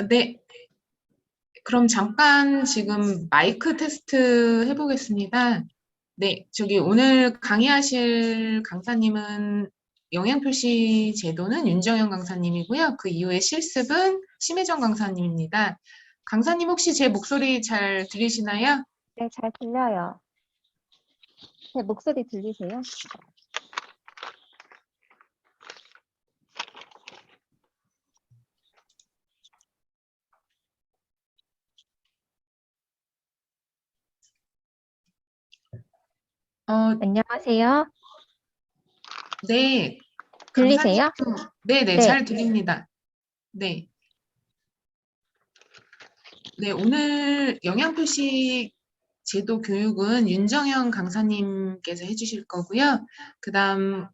네. 그럼 잠깐 지금 마이크 테스트 해보겠습니다. 네, 저기 오늘 강의하실 강사님은 영양표시 제도는 윤정현 강사님이고요. 그 이후에 실습은 심혜정 강사님입니다. 강사님 혹시 제 목소리 잘 들리시나요? 네, 잘 들려요. 제 목소리 들리세요? 안녕하세요. 네, 강사님, 들리세요? 네네, 네. 잘 들립니다. 네. 네, 오늘 영양표시 제도 교육은 윤정현 강사님께서 해주실 거고요. 그다음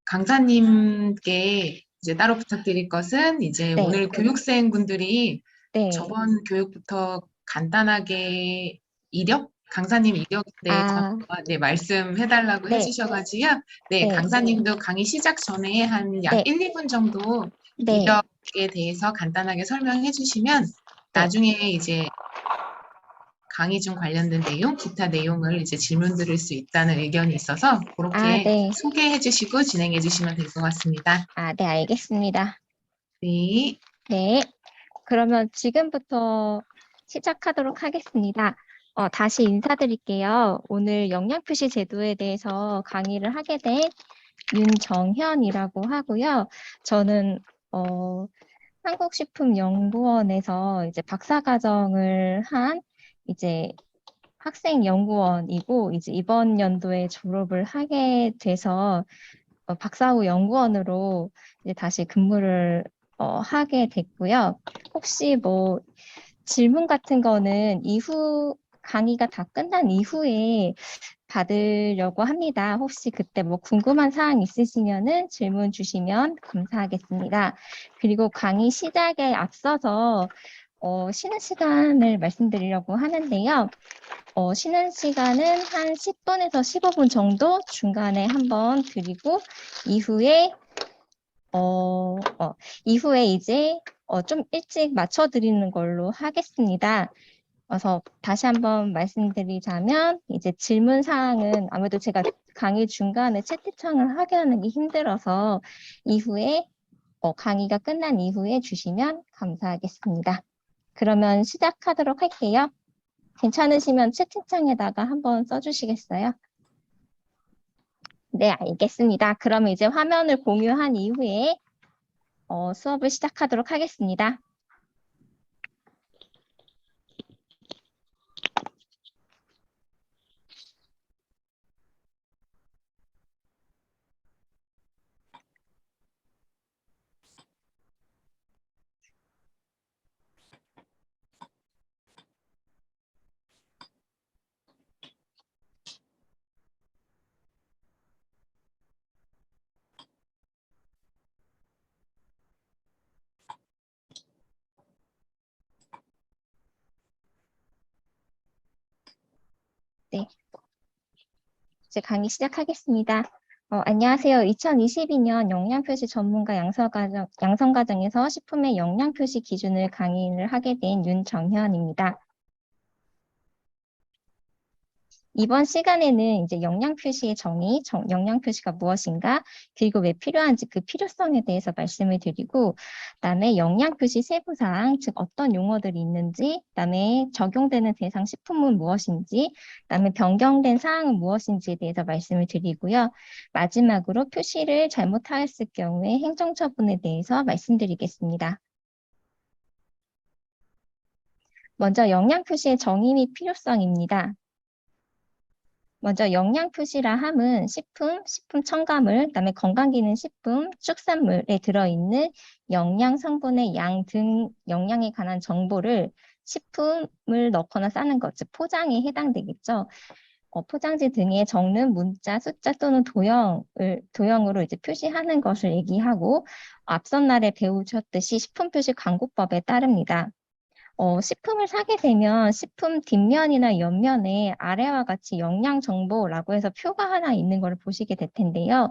강사님께 이제 따로 부탁드릴 것은 이제 네. 오늘 교육생분들이 네. 저번 교육부터 간단하게 이력, 강사님 이력에 대해서 네, 말씀해달라고 네. 해주셔가지고요. 네, 네. 강사님도 강의 시작 전에 한 약 네. 1, 2분 정도 네. 이력에 대해서 간단하게 설명해 주시면 나중에 이제 강의 중 관련된 내용, 기타 내용을 이제 질문 드릴 수 있다는 의견이 있어서 그렇게 네. 소개해 주시고 진행해 주시면 될 것 같습니다. 네, 알겠습니다. 네. 네. 그러면 지금부터 시작하도록 하겠습니다. 다시 인사드릴게요. 오늘 영양표시 제도에 대해서 강의를 하게 된 윤정현이라고 하고요. 저는 한국식품연구원에서 이제 박사과정을 한 이제 학생 연구원이고 이제 이번 연도에 졸업을 하게 돼서 박사 후 연구원으로 이제 다시 근무를 하게 됐고요. 혹시 뭐 질문 같은 거는 이후 강의가 다 끝난 이후에 받으려고 합니다. 혹시 그때 뭐 궁금한 사항 있으시면은 질문 주시면 감사하겠습니다. 그리고 강의 시작에 앞서서 쉬는 시간을 말씀드리려고 하는데요. 쉬는 시간은 한 10분에서 15분 정도 중간에 한번 드리고 이후에 이후에 이제 좀 일찍 맞춰 드리는 걸로 하겠습니다. 그래서 다시 한번 말씀드리자면 이제 질문 사항은 아무래도 제가 강의 중간에 채팅창을 확인하는 게 힘들어서 이후에 강의가 끝난 이후에 주시면 감사하겠습니다. 그러면 시작하도록 할게요. 괜찮으시면 채팅창에다가 한번 써주시겠어요? 네, 알겠습니다. 그러면 이제 화면을 공유한 이후에 수업을 시작하도록 하겠습니다. 네, 이제 강의 시작하겠습니다. 안녕하세요. 2022년 영양표시 전문가 양성과정에서 식품의 영양표시 기준을 강의를 하게 된 윤정현입니다. 이번 시간에는 이제 영양표시의 정의, 영양표시가 무엇인가, 그리고 왜 필요한지 그 필요성에 대해서 말씀을 드리고, 그다음에 영양표시 세부사항, 즉 어떤 용어들이 있는지, 그다음에 적용되는 대상 식품은 무엇인지, 그다음에 변경된 사항은 무엇인지에 대해서 말씀을 드리고요. 마지막으로 표시를 잘못하였을 경우에 행정처분에 대해서 말씀드리겠습니다. 먼저 영양표시의 정의 및 필요성입니다. 먼저 영양표시라 함은 식품, 식품 첨가물, 그다음에 건강기능식품, 축산물에 들어있는 영양 성분의 양 등 영양에 관한 정보를 식품을 넣거나 싸는 것, 즉 포장에 해당되겠죠. 포장지 등에 적는 문자, 숫자 또는 도형으로 이제 표시하는 것을 얘기하고 앞선 날에 배우셨듯이 식품표시 광고법에 따릅니다. 식품을 사게 되면 식품 뒷면이나 옆면에 아래와 같이 영양 정보라고 해서 표가 하나 있는 걸 보시게 될 텐데요.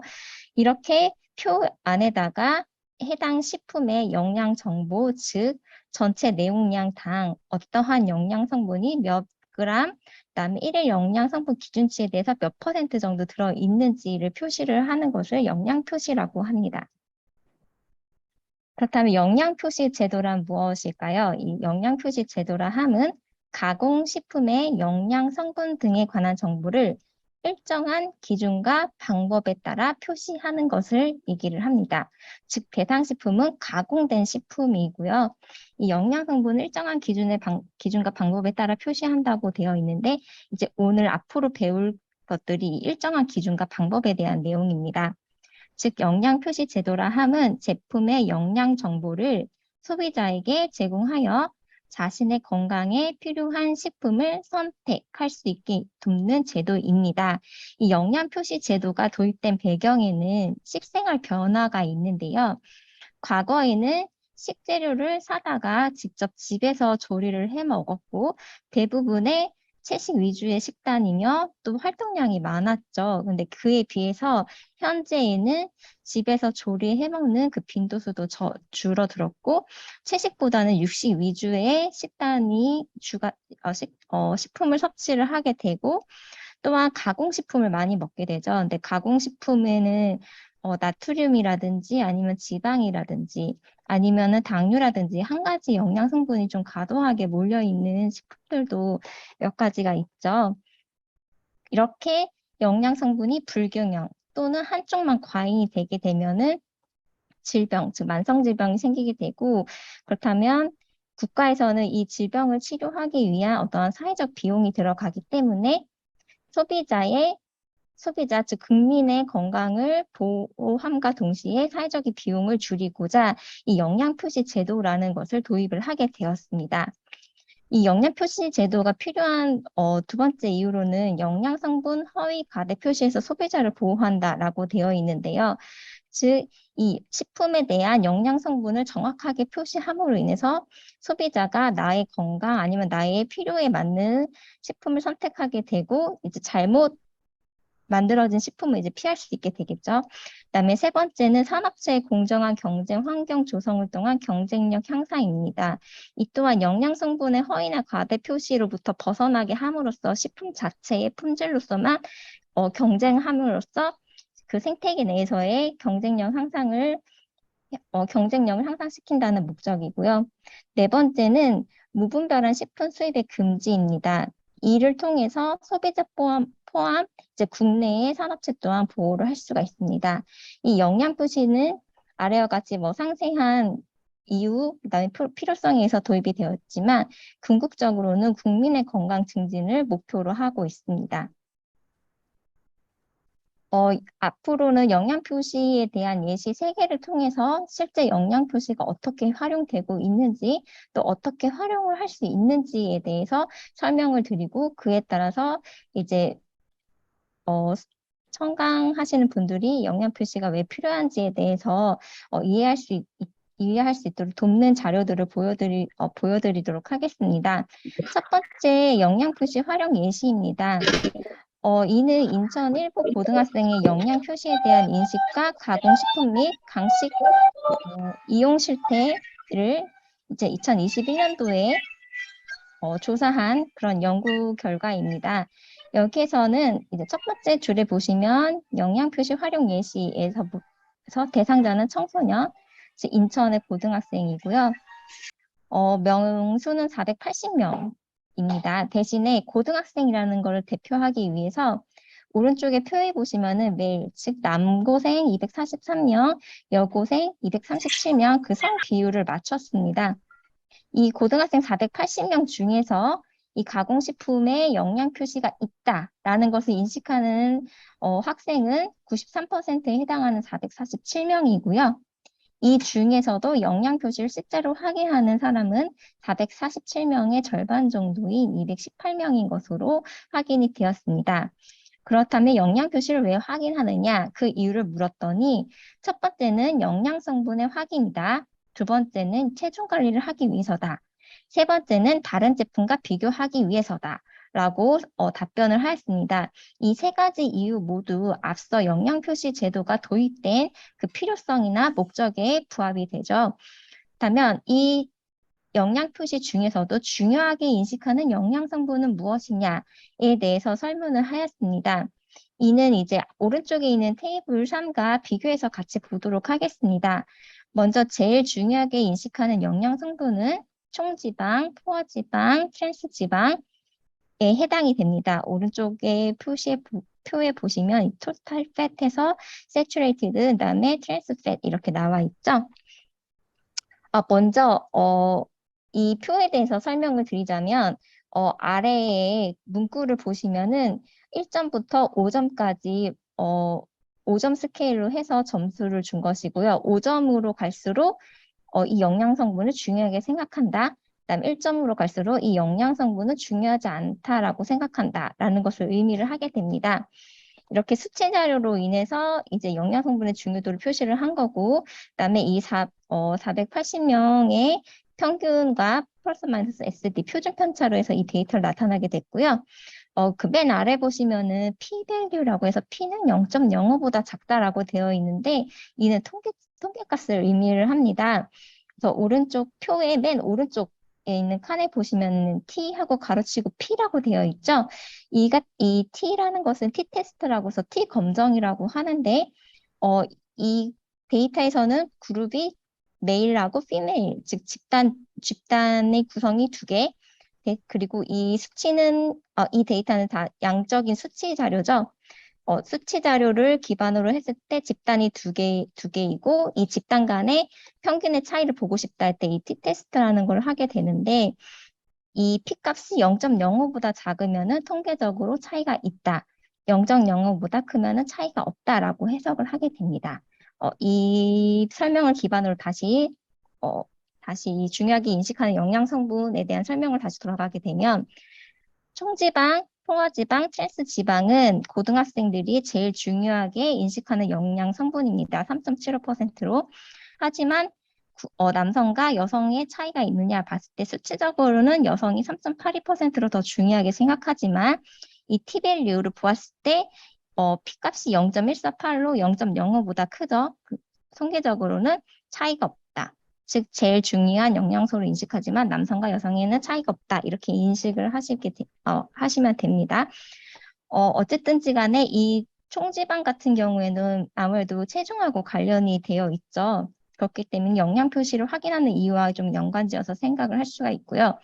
이렇게 표 안에다가 해당 식품의 영양 정보, 즉 전체 내용량당 어떠한 영양 성분이 몇 그램, 그다음에 일일 영양 성분 기준치에 대해서 몇 퍼센트 정도 들어 있는지를 표시를 하는 것을 영양 표시라고 합니다. 그렇다면 영양 표시 제도란 무엇일까요? 이 영양 표시 제도라 함은 가공식품의 영양 성분 등에 관한 정보를 일정한 기준과 방법에 따라 표시하는 것을 얘기를 합니다. 즉, 대상 식품은 가공된 식품이고요. 이 영양 성분을 일정한 기준과 방법에 따라 표시한다고 되어 있는데, 이제 오늘 앞으로 배울 것들이 일정한 기준과 방법에 대한 내용입니다. 즉, 영양 표시 제도라 함은 제품의 영양 정보를 소비자에게 제공하여 자신의 건강에 필요한 식품을 선택할 수 있게 돕는 제도입니다. 이 영양 표시 제도가 도입된 배경에는 식생활 변화가 있는데요. 과거에는 식재료를 사다가 직접 집에서 조리를 해 먹었고 대부분의 채식 위주의 식단이며 또 활동량이 많았죠. 근데 그에 비해서 현재에는 집에서 조리해 먹는 그 빈도수도 줄어들었고 채식보다는 육식 위주의 식단이 식품을 섭취를 하게 되고 또한 가공식품을 많이 먹게 되죠. 근데 가공식품에는 나트륨이라든지 아니면 지방이라든지 아니면은 당류라든지 한 가지 영양 성분이 좀 과도하게 몰려 있는 식품들도 몇 가지가 있죠. 이렇게 영양 성분이 불균형 또는 한쪽만 과잉이 되게 되면은 질병, 즉 만성 질병이 생기게 되고 그렇다면 국가에서는 이 질병을 치료하기 위한 어떠한 사회적 비용이 들어가기 때문에 소비자, 즉 국민의 건강을 보호함과 동시에 사회적인 비용을 줄이고자 이 영양표시 제도라는 것을 도입을 하게 되었습니다. 이 영양표시 제도가 필요한 두 번째 이유로는 영양성분 허위 과대 표시에서 소비자를 보호한다라고 되어 있는데요. 즉, 이 식품에 대한 영양 성분을 정확하게 표시함으로 인해서 소비자가 나의 건강 아니면 나의 필요에 맞는 식품을 선택하게 되고 이제 잘못 만들어진 식품을 이제 피할 수 있게 되겠죠. 그다음에 세 번째는 산업체의 공정한 경쟁 환경 조성을 통한 경쟁력 향상입니다. 이 또한 영양 성분의 허위나 과대 표시로부터 벗어나게 함으로써 식품 자체의 품질로서만 경쟁함으로써 그 생태계 내에서의 경쟁력을 향상시킨다는 목적이고요. 네 번째는 무분별한 식품 수입의 금지입니다. 이를 통해서 소비자 포함 이제 국내의 산업체 또한 보호를 할 수가 있습니다. 이 영양 표시는 아래와 같이 상세한 이유, 그다음에 필요성에 의해서 도입이 되었지만 궁극적으로는 국민의 건강 증진을 목표로 하고 있습니다. 앞으로는 영양 표시에 대한 예시 3개를 통해서 실제 영양 표시가 어떻게 활용되고 있는지 또 어떻게 활용을 할 수 있는지에 대해서 설명을 드리고 그에 따라서 이제 청강하시는 분들이 영양 표시가 왜 필요한지에 대해서 이해할 수 있도록 돕는 자료들을 보여드리도록 하겠습니다. 첫 번째 영양 표시 활용 예시입니다. 이는 인천 일부 고등학생의 영양 표시에 대한 인식과 가공식품 및 강식 이용 실태를 이제 2021년도에 조사한 그런 연구 결과입니다. 여기에서는 이제 첫 번째 줄에 보시면 영양 표시 활용 예시에서 대상자는 청소년, 즉 인천의 고등학생이고요. 명수는 480명입니다. 대신에 고등학생이라는 것을 대표하기 위해서 오른쪽에 표에 보시면은 매일, 즉 남고생 243명, 여고생 237명 그 성 비율을 맞췄습니다. 이 고등학생 480명 중에서 이 가공식품에 영양 표시가 있다라는 것을 인식하는 학생은 93%에 해당하는 447명이고요. 이 중에서도 영양 표시를 실제로 확인하는 사람은 447명의 절반 정도인 218명인 것으로 확인이 되었습니다. 그렇다면 영양 표시를 왜 확인하느냐? 그 이유를 물었더니 첫 번째는 영양 성분의 확인이다. 두 번째는 체중 관리를 하기 위해서다. 세 번째는 다른 제품과 비교하기 위해서다. 라고 답변을 하였습니다. 이 세 가지 이유 모두 앞서 영양표시 제도가 도입된 그 필요성이나 목적에 부합이 되죠. 그렇다면 이 영양표시 중에서도 중요하게 인식하는 영양성분은 무엇이냐에 대해서 설문을 하였습니다. 이는 이제 오른쪽에 있는 테이블 3과 비교해서 같이 보도록 하겠습니다. 먼저 제일 중요하게 인식하는 영양성분은 총지방, 포화지방, 트랜스지방에 해당이 됩니다. 오른쪽에 표에 보시면 토탈 팻에서 세츄레이티드, 그다음에 트랜스 팻 이렇게 나와 있죠. 먼저 이 표에 대해서 설명을 드리자면 아래에 문구를 보시면은 1점부터 5점까지 5점 스케일로 해서 점수를 준 것이고요. 5점으로 갈수록 이 영양 성분을 중요하게 생각한다. 그다음 1점으로 갈수록 이 영양 성분은 중요하지 않다라고 생각한다라는 것을 의미를 하게 됩니다. 이렇게 수치 자료로 인해서 이제 영양 성분의 중요도를 표시를 한 거고, 그다음에 이 480명의 평균과 플러스 마이너스 SD 표준 편차로 해서 이 데이터를 나타나게 됐고요. 그 맨 아래 보시면은 p-value라고 해서 p는 0.05보다 작다라고 되어 있는데 이는 통계값을 의미를 합니다. 그래서 오른쪽 표의 맨 오른쪽에 있는 칸에 보시면 T하고 가로치고 P라고 되어 있죠. 이 T라는 것은 T-테스트라고 해서 T-검정이라고 하는데 이 데이터에서는 그룹이 메일하고 피메일, 즉 집단의 구성이 두 개, 그리고 이 수치는 이 데이터는 다 양적인 수치 자료죠. 수치 자료를 기반으로 했을 때 집단이 두 개이고 이 집단 간의 평균의 차이를 보고 싶다 할 때 이 t-테스트라는 걸 하게 되는데 이 p-값이 0.05보다 작으면은 통계적으로 차이가 있다. 0.05보다 크면은 차이가 없다라고 해석을 하게 됩니다. 이 설명을 기반으로 다시 중요하게 인식하는 영양 성분에 대한 설명을 다시 돌아가게 되면 총지방, 포화지방, 트랜스지방은 고등학생들이 제일 중요하게 인식하는 영양 성분입니다. 3.75%로. 하지만 남성과 여성의 차이가 있느냐 봤을 때 수치적으로는 여성이 3.82%로 더 중요하게 생각하지만 이 t-value를 보았을 때 p-값이 0.148로 0.05보다 크죠. 통계적으로는 차이가 없다. 즉 제일 중요한 영양소를 인식하지만 남성과 여성에는 차이가 없다. 이렇게 인식을 하시면 됩니다. 어쨌든지 간에 이 총지방 같은 경우에는 아무래도 체중하고 관련이 되어 있죠. 그렇기 때문에 영양 표시를 확인하는 이유와 좀 연관지어서 생각을 할 수가 있고요.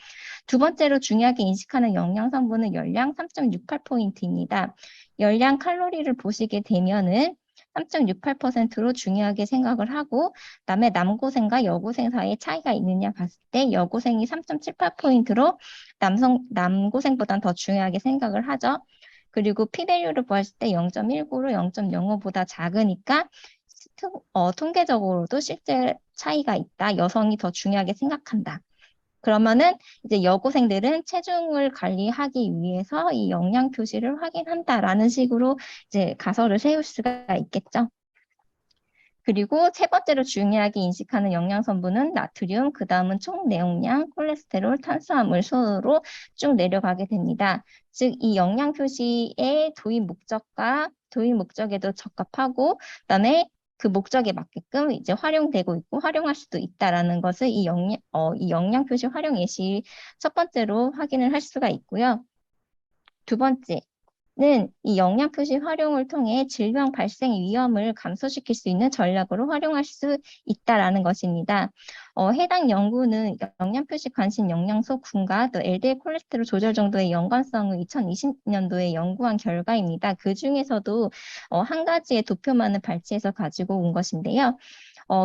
두 번째로 중요하게 인식하는 영양 성분은 열량 3.68포인트입니다. 열량 칼로리를 보시게 되면은 3.68%로 중요하게 생각을 하고 그다음에 남고생과 여고생 사이에 차이가 있느냐 봤을 때 여고생이 3.78포인트로 남고생보다는 더 중요하게 생각을 하죠. 그리고 p-value를 보았을 때 0.19로 0.05보다 작으니까 통계적으로도 실제 차이가 있다. 여성이 더 중요하게 생각한다. 그러면은 이제 여고생들은 체중을 관리하기 위해서 이 영양 표시를 확인한다라는 식으로 이제 가설을 세울 수가 있겠죠. 그리고 세 번째로 중요하게 인식하는 영양 성분은 나트륨, 그 다음은 총 내용량, 콜레스테롤, 탄수화물 순으로 쭉 내려가게 됩니다. 즉, 이 영양 표시의 도입 목적에도 적합하고, 그다음에 그 목적에 맞게끔 이제 활용되고 있고 활용할 수도 있다라는 것을 이 영양 표시 활용 예시 첫 번째로 확인을 할 수가 있고요. 두 번째. 는 이 영양 표시 활용을 통해 질병 발생 위험을 감소시킬 수 있는 전략으로 활용할 수 있다라는 것입니다. 해당 연구는 영양 표시 관심 영양소 군과 또 LDL 콜레스테롤 조절 정도의 연관성을 2020년도에 연구한 결과입니다. 그 중에서도 한 가지의 도표만을 발췌해서 가지고 온 것인데요.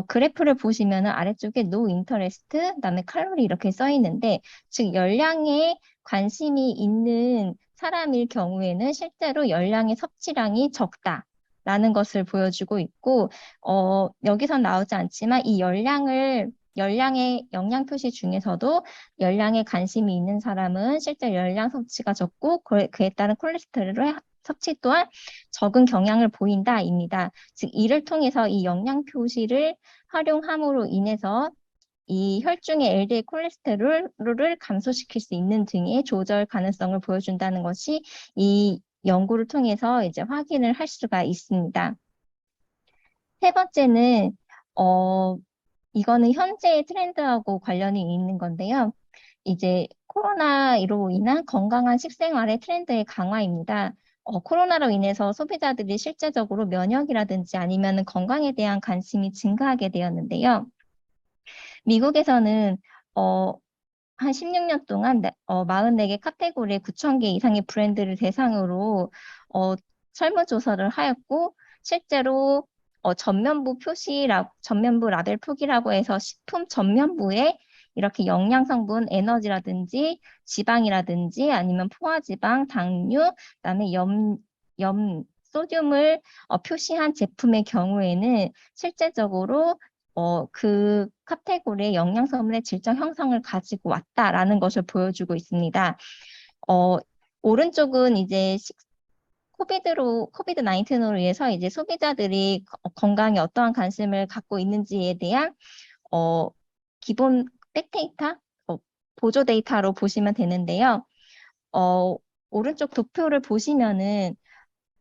그래프를 보시면 아래쪽에 no interest, 그다음에 칼로리 이렇게 써 있는데, 즉 열량에 관심이 있는 사람일 경우에는 실제로 열량의 섭취량이 적다라는 것을 보여주고 있고, 여기서 나오지 않지만 이 열량의 영양 표시 중에서도 열량에 관심이 있는 사람은 실제 열량 섭취가 적고 그에 따른 콜레스테롤의 섭취 또한 적은 경향을 보인다입니다. 즉 이를 통해서 이 영양 표시를 활용함으로 인해서 이 혈중의 LDL 콜레스테롤을 감소시킬 수 있는 등의 조절 가능성을 보여준다는 것이 이 연구를 통해서 이제 확인을 할 수가 있습니다. 세 번째는 이거는 현재의 트렌드하고 관련이 있는 건데요. 이제 코로나로 인한 건강한 식생활의 트렌드의 강화입니다. 코로나로 인해서 소비자들이 실제적으로 면역이라든지 아니면 건강에 대한 관심이 증가하게 되었는데요. 미국에서는 한 16년 동안 44개 카테고리의 9,000개 이상의 브랜드를 대상으로 설문조사를 하였고 실제로 전면부 라벨 표기라고 해서 식품 전면부에 이렇게 영양성분, 에너지라든지 지방이라든지 아니면 포화지방, 당류, 그다음에 소듐을 표시한 제품의 경우에는 실제적으로 그 카테고리의 영양성분의 질적 형성을 가지고 왔다라는 것을 보여주고 있습니다. 오른쪽은 이제 코비드-19으로 인해서 이제 소비자들이 건강에 어떠한 관심을 갖고 있는지에 대한 기본 백데이터, 보조 데이터로 보시면 되는데요. 오른쪽 도표를 보시면은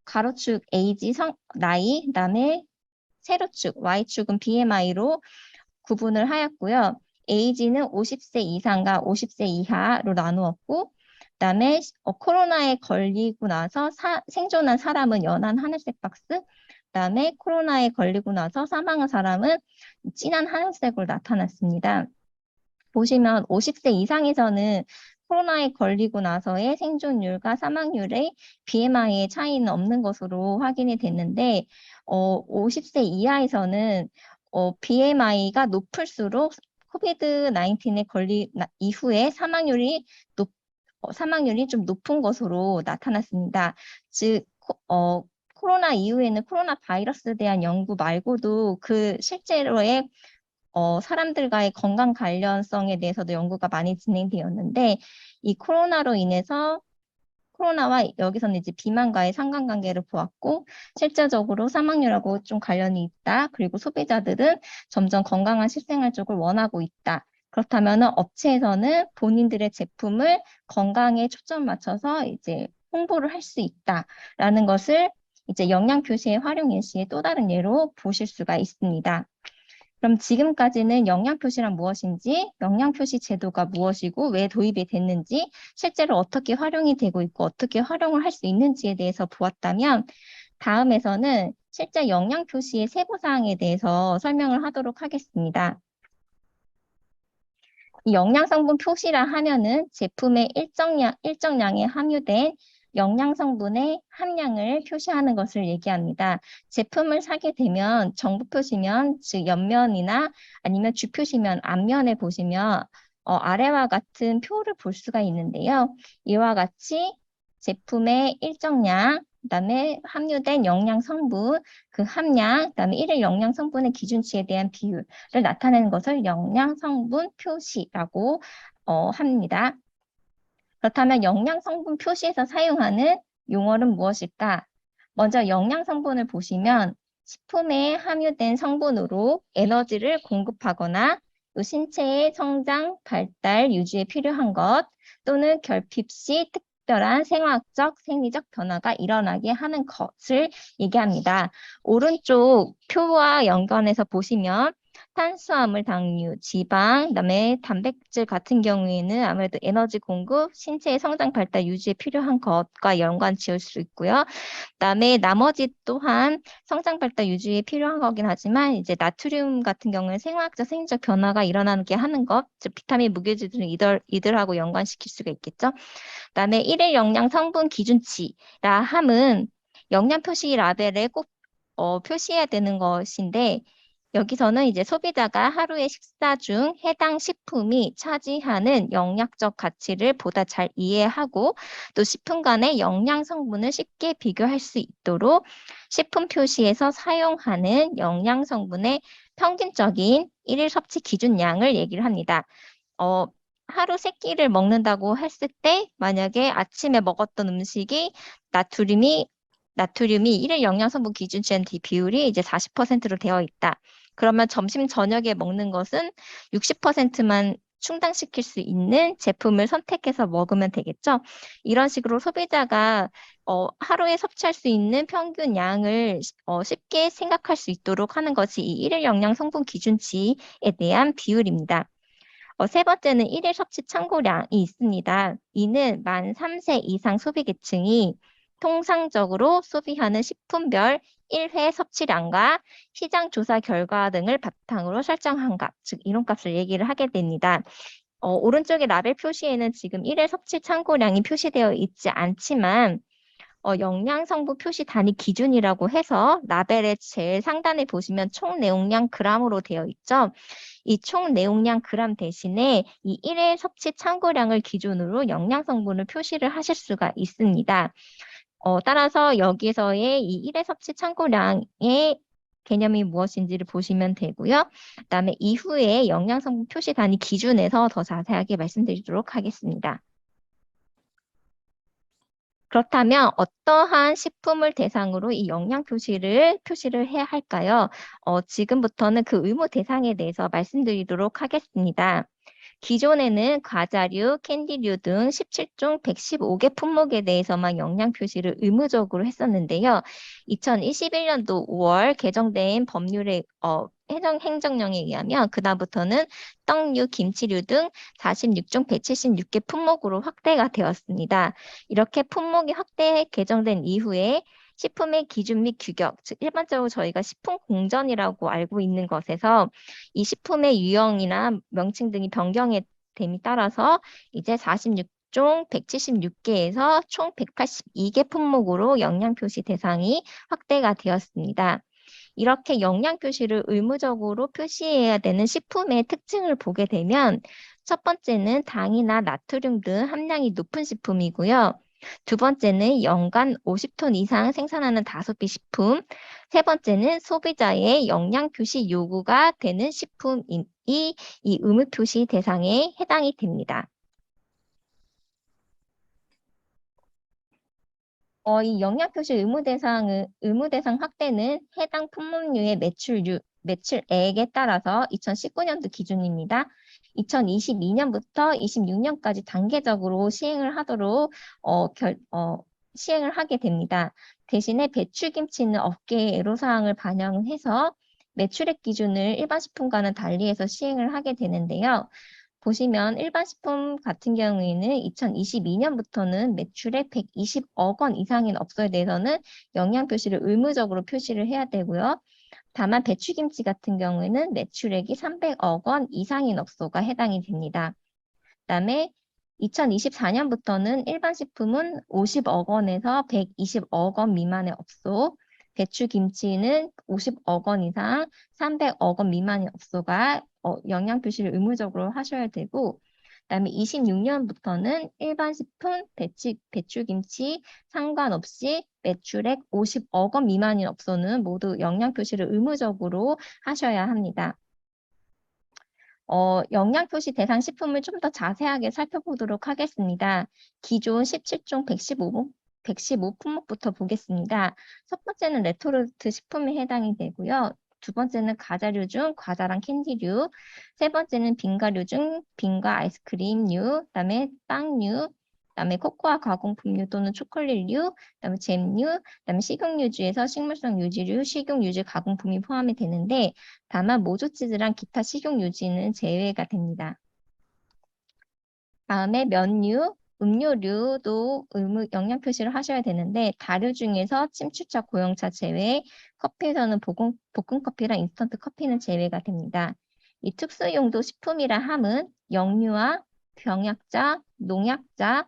가로축 에이지, 나이, 그다음에 세로축, Y축은 BMI로 구분을 하였고요. 에이지는 50세 이상과 50세 이하로 나누었고, 그다음에 코로나에 걸리고 나서 생존한 사람은 연한 하늘색 박스, 그다음에 코로나에 걸리고 나서 사망한 사람은 진한 하늘색으로 나타났습니다. 보시면 50세 이상에서는 코로나에 걸리고 나서의 생존율과 사망률의 BMI의 차이는 없는 것으로 확인이 됐는데 50세 이하에서는 BMI가 높을수록 코비드-19에 걸린 이후에 사망률이 좀 높은 것으로 나타났습니다. 즉 코로나 이후에는 코로나 바이러스에 대한 연구 말고도 그 실제로의 사람들과의 건강 관련성에 대해서도 연구가 많이 진행되었는데 이 코로나로 인해서 코로나와 여기서는 이제 비만과의 상관관계를 보았고 실제적으로 사망률하고 좀 관련이 있다. 그리고 소비자들은 점점 건강한 식생활 쪽을 원하고 있다. 그렇다면 업체에서는 본인들의 제품을 건강에 초점 맞춰서 이제 홍보를 할 수 있다라는 것을 이제 영양 표시의 활용 예시의 또 다른 예로 보실 수가 있습니다. 그럼 지금까지는 영양 표시란 무엇인지, 영양 표시 제도가 무엇이고 왜 도입이 됐는지, 실제로 어떻게 활용이 되고 있고 어떻게 활용을 할 수 있는지에 대해서 보았다면 다음에서는 실제 영양 표시의 세부 사항에 대해서 설명을 하도록 하겠습니다. 이 영양 성분 표시라 하면은 제품의 일정량에 함유된 영양 성분의 함량을 표시하는 것을 얘기합니다. 제품을 사게 되면 정보 표시면, 즉 옆면이나 아니면 주 표시면 앞면에 보시면 아래와 같은 표를 볼 수가 있는데요. 이와 같이 제품의 일정량, 그다음에 함유된 영양 성분, 그 함량, 그다음에 일일 영양 성분의 기준치에 대한 비율을 나타내는 것을 영양 성분 표시라고 합니다. 그렇다면 영양 성분 표시에서 사용하는 용어는 무엇일까? 먼저 영양 성분을 보시면 식품에 함유된 성분으로 에너지를 공급하거나 또 신체의 성장, 발달, 유지에 필요한 것 또는 결핍 시 특별한 생화학적, 생리적 변화가 일어나게 하는 것을 얘기합니다. 오른쪽 표와 연관해서 보시면 탄수화물, 당류, 지방, 그다음에 단백질 같은 경우에는 아무래도 에너지 공급, 신체의 성장, 발달, 유지에 필요한 것과 연관 지을 수 있고요. 그다음에 나머지 또한 성장, 발달, 유지에 필요한 거긴 하지만 이제 나트륨 같은 경우는 생화학적, 생리적 변화가 일어나게 하는 것, 즉 비타민, 무게질을 이들하고 연관시킬 수가 있겠죠. 그다음에 일일 영양 성분 기준치라 함은 영양 표시 라벨에 꼭 표시해야 되는 것인데 여기서는 이제 소비자가 하루의 식사 중 해당 식품이 차지하는 영양적 가치를 보다 잘 이해하고 또 식품 간의 영양 성분을 쉽게 비교할 수 있도록 식품 표시에서 사용하는 영양 성분의 평균적인 일일 섭취 기준량을 얘기를 합니다. 하루 세 끼를 먹는다고 했을 때 만약에 아침에 먹었던 음식이 나트륨이 일일 영양성분 기준치의 비율이 이제 40%로 되어 있다. 그러면 점심, 저녁에 먹는 것은 60%만 충당시킬 수 있는 제품을 선택해서 먹으면 되겠죠. 이런 식으로 소비자가 하루에 섭취할 수 있는 평균 양을 쉽게 생각할 수 있도록 하는 것이 이 일일 영양 성분 기준치에 대한 비율입니다. 세 번째는 일일 섭취 참고량이 있습니다. 이는 만 3세 이상 소비계층이 통상적으로 소비하는 식품별 1회 섭취량과 시장 조사 결과 등을 바탕으로 설정한 값, 즉 이론값을 얘기를 하게 됩니다. 오른쪽의 라벨 표시에는 지금 1회 섭취 참고량이 표시되어 있지 않지만 영양 성분 표시 단위 기준이라고 해서 라벨의 제일 상단에 보시면 총 내용량 g으로 되어 있죠. 이 총 내용량 g 대신에 이 1회 섭취 참고량을 기준으로 영양 성분을 표시를 하실 수가 있습니다. 따라서 여기서의 이 1회 섭취 참고량의 개념이 무엇인지를 보시면 되고요. 그다음에 이후에 영양 성분 표시 단위 기준에서 더 자세하게 말씀드리도록 하겠습니다. 그렇다면 어떠한 식품을 대상으로 이 영양 표시를 해야 할까요? 지금부터는 그 의무 대상에 대해서 말씀드리도록 하겠습니다. 기존에는 과자류, 캔디류 등 17종 115개 품목에 대해서만 영양 표시를 의무적으로 했었는데요. 2021년도 5월 개정된 법률의 행정령에 의하면 그다음부터는 떡류, 김치류 등 46종 176개 품목으로 확대가 되었습니다. 이렇게 품목이 확대 개정된 이후에 식품의 기준 및 규격, 즉 일반적으로 저희가 식품 공전이라고 알고 있는 것에서 이 식품의 유형이나 명칭 등이 변경이 됨에 따라서 이제 46종 176개에서 총 182개 품목으로 영양 표시 대상이 확대가 되었습니다. 이렇게 영양 표시를 의무적으로 표시해야 되는 식품의 특징을 보게 되면 첫 번째는 당이나 나트륨 등 함량이 높은 식품이고요. 두 번째는 연간 50톤 이상 생산하는 다소비 식품, 세 번째는 소비자의 영양 표시 요구가 되는 식품이 이 의무 표시 대상에 해당이 됩니다. 이 영양 표시 의무 대상 확대는 해당 품목류의 매출액에 따라서 2019년도 기준입니다. 2022년부터 26년까지 단계적으로 시행을 하도록 시행을 하게 됩니다. 대신에 배추김치는 업계의 애로사항을 반영해서 매출액 기준을 일반 식품과는 달리해서 시행을 하게 되는데요. 보시면 일반 식품 같은 경우에는 2022년부터는 매출액 120억 원 이상인 업소에 대해서는 영양 표시를 의무적으로 표시를 해야 되고요. 다만 배추김치 같은 경우에는 매출액이 300억 원 이상인 업소가 해당이 됩니다. 그다음에 2024년부터는 일반 식품은 50억 원에서 120억 원 미만의 업소, 배추김치는 50억 원 이상, 300억 원 미만의 업소가 영양 표시를 의무적으로 하셔야 되고, 그다음에 26년부터는 일반 식품, 배추김치 상관없이 매출액 50억 원 미만인 업소는 모두 영양 표시를 의무적으로 하셔야 합니다. 영양 표시 대상 식품을 좀 더 자세하게 살펴보도록 하겠습니다. 기존 17종 115 품목부터 보겠습니다. 첫 번째는 레토르트 식품에 해당이 되고요. 두 번째는 과자류 중 과자랑 캔디류, 세 번째는 빙과류 중 빙과 아이스크림류, 그다음에 빵류, 그다음에 코코아 가공품류 또는 초콜릿류, 그다음에 잼류, 그다음에 식용유지에서 식물성 유지류, 식용유지 가공품이 포함이 되는데 다만 모조치즈랑 기타 식용유지는 제외가 됩니다. 다음에 면류, 음료류도 영양 표시를 하셔야 되는데 다류 중에서 침추차, 고형차 제외, 커피에서는 볶음 커피랑 인스턴트 커피는 제외가 됩니다. 이 특수용도 식품이라 함은 영유아, 병약자, 노약자,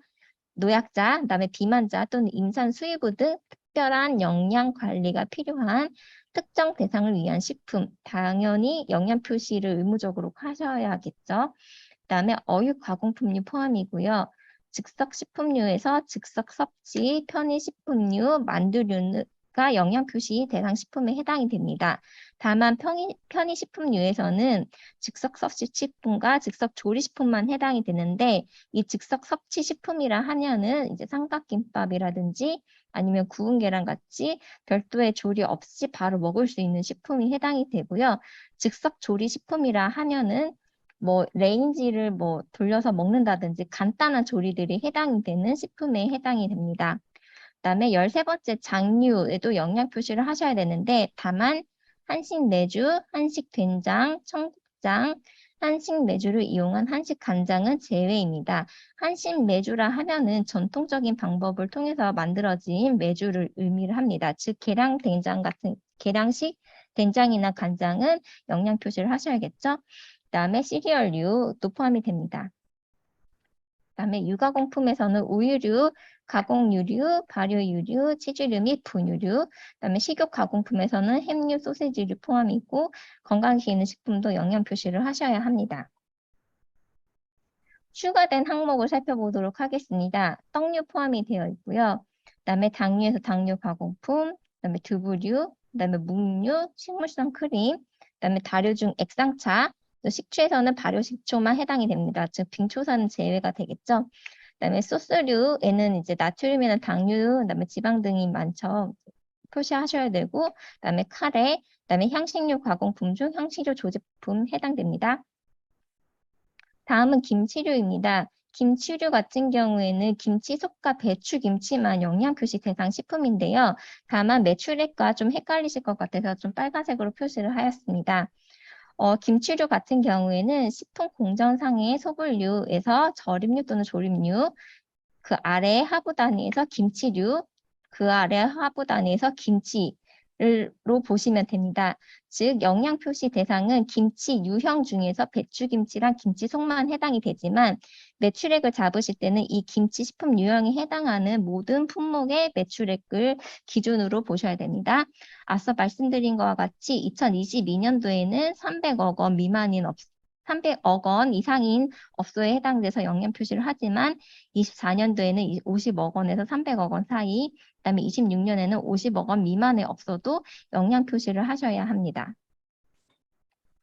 그다음에 비만자 또는 임산 수유부 등 특별한 영양 관리가 필요한 특정 대상을 위한 식품, 당연히 영양 표시를 의무적으로 하셔야겠죠. 그다음에 어육 가공품류 포함이고요. 즉석 식품류에서 즉석 섭취, 편의식품류, 만두류는 가 영양 표시 대상 식품에 해당이 됩니다. 다만 편의식품류에서는 즉석 섭취 식품과 즉석 조리식품만 해당이 되는데 이 즉석 섭취 식품이라 하면은 이제 삼각김밥이라든지 아니면 구운 계란 같이 별도의 조리 없이 바로 먹을 수 있는 식품이 해당이 되고요. 즉석 조리 식품이라 하면은 뭐 레인지를 뭐 돌려서 먹는다든지 간단한 조리들이 해당이 되는 식품에 해당이 됩니다. 그다음에 13번째 장류에도 영양 표시를 하셔야 되는데 다만 한식 내주, 한식 된장, 청국장, 한식 내주를 이용한 한식 간장은 제외입니다. 한식 내주라 하면은 전통적인 방법을 통해서 만들어진 메주를 의미를 합니다. 즉 계량식 된장이나 간장은 영양 표시를 하셔야겠죠. 그다음에 시리얼류도 포함이 됩니다. 그다음에 유가공품에서는 우유류, 가공유류, 발효유류, 치즈류 및 분유류, 그다음에 식욕 가공품에서는 햄류, 소세지류 포함이 있고 건강기능 식품도 영양 표시를 하셔야 합니다. 추가된 항목을 살펴보도록 하겠습니다. 떡류 포함이 되어 있고요. 그다음에 당류에서 당류 가공품, 그다음에 두부류, 그다음에 묵류, 식물성 크림, 그다음에 다류 중 액상차, 또 식초에서는 발효식초만 해당이 됩니다. 즉 빙초산은 제외가 되겠죠. 그다음에 소스류에는 이제 나트륨이나 당류, 그다음에 지방 등이 많죠. 표시하셔야 되고, 그다음에 카레, 그다음에 향신료 가공품 중 향신료 조제품 해당됩니다. 다음은 김치류입니다. 김치류 같은 경우에는 김치속과 배추김치만 영양 표시 대상 식품인데요. 다만 매출액과 좀 헷갈리실 것 같아서 좀 빨간색으로 표시를 하였습니다. 김치류 같은 경우에는 식품 공정상의 소분류에서 절임류 또는 조림류, 그 아래 하부 단위에서 김치류, 그 아래 하부 단위에서 김치로 보시면 됩니다. 즉 영양 표시 대상은 김치 유형 중에서 배추김치랑 김치속만 해당이 되지만 매출액을 잡으실 때는 이 김치 식품 유형에 해당하는 모든 품목의 매출액을 기준으로 보셔야 됩니다. 앞서 말씀드린 것과 같이 2022년도에는 300억 원 미만인 300억 원 이상인 업소에 해당돼서 영양 표시를 하지만 24년도에는 50억 원에서 300억 원 사이, 그다음에 26년에는 50억 원 미만의 업소도 영양 표시를 하셔야 합니다.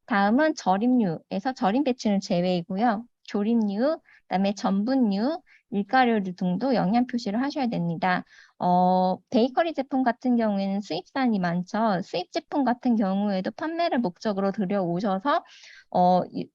다음은 절임류에서 절임 배추는 제외이고요. 조림류, 그다음에 전분류, 밀가루류 등도 영양 표시를 하셔야 됩니다. 베이커리 제품 같은 경우에는 수입산이 많죠. 수입 제품 같은 경우에도 판매를 목적으로 들여오셔서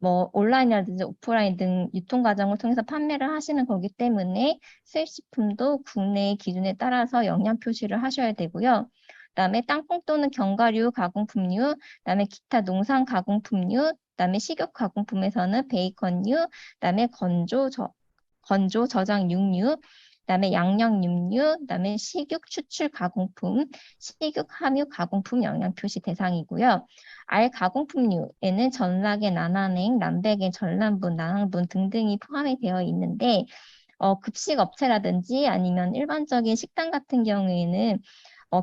뭐 온라인이라든지 오프라인 등 유통 과정을 통해서 판매를 하시는 거기 때문에 수입 식품도 국내의 기준에 따라서 영양 표시를 하셔야 되고요. 그다음에 땅콩 또는 견과류 가공품류, 그다음에 기타 농산 가공품류, 그다음에 식욕 가공품에서는 베이컨류, 그다음에 건조 저장 육류, 그다음에 양념 육류, 그다음에 식육 추출 가공품, 식육 함유 가공품 영양 표시 대상이고요. 알 가공품류에는 전락의 난한행, 남백의 전란분, 난황분 등등이 포함이 되어 있는데 급식 업체라든지 아니면 일반적인 식당 같은 경우에는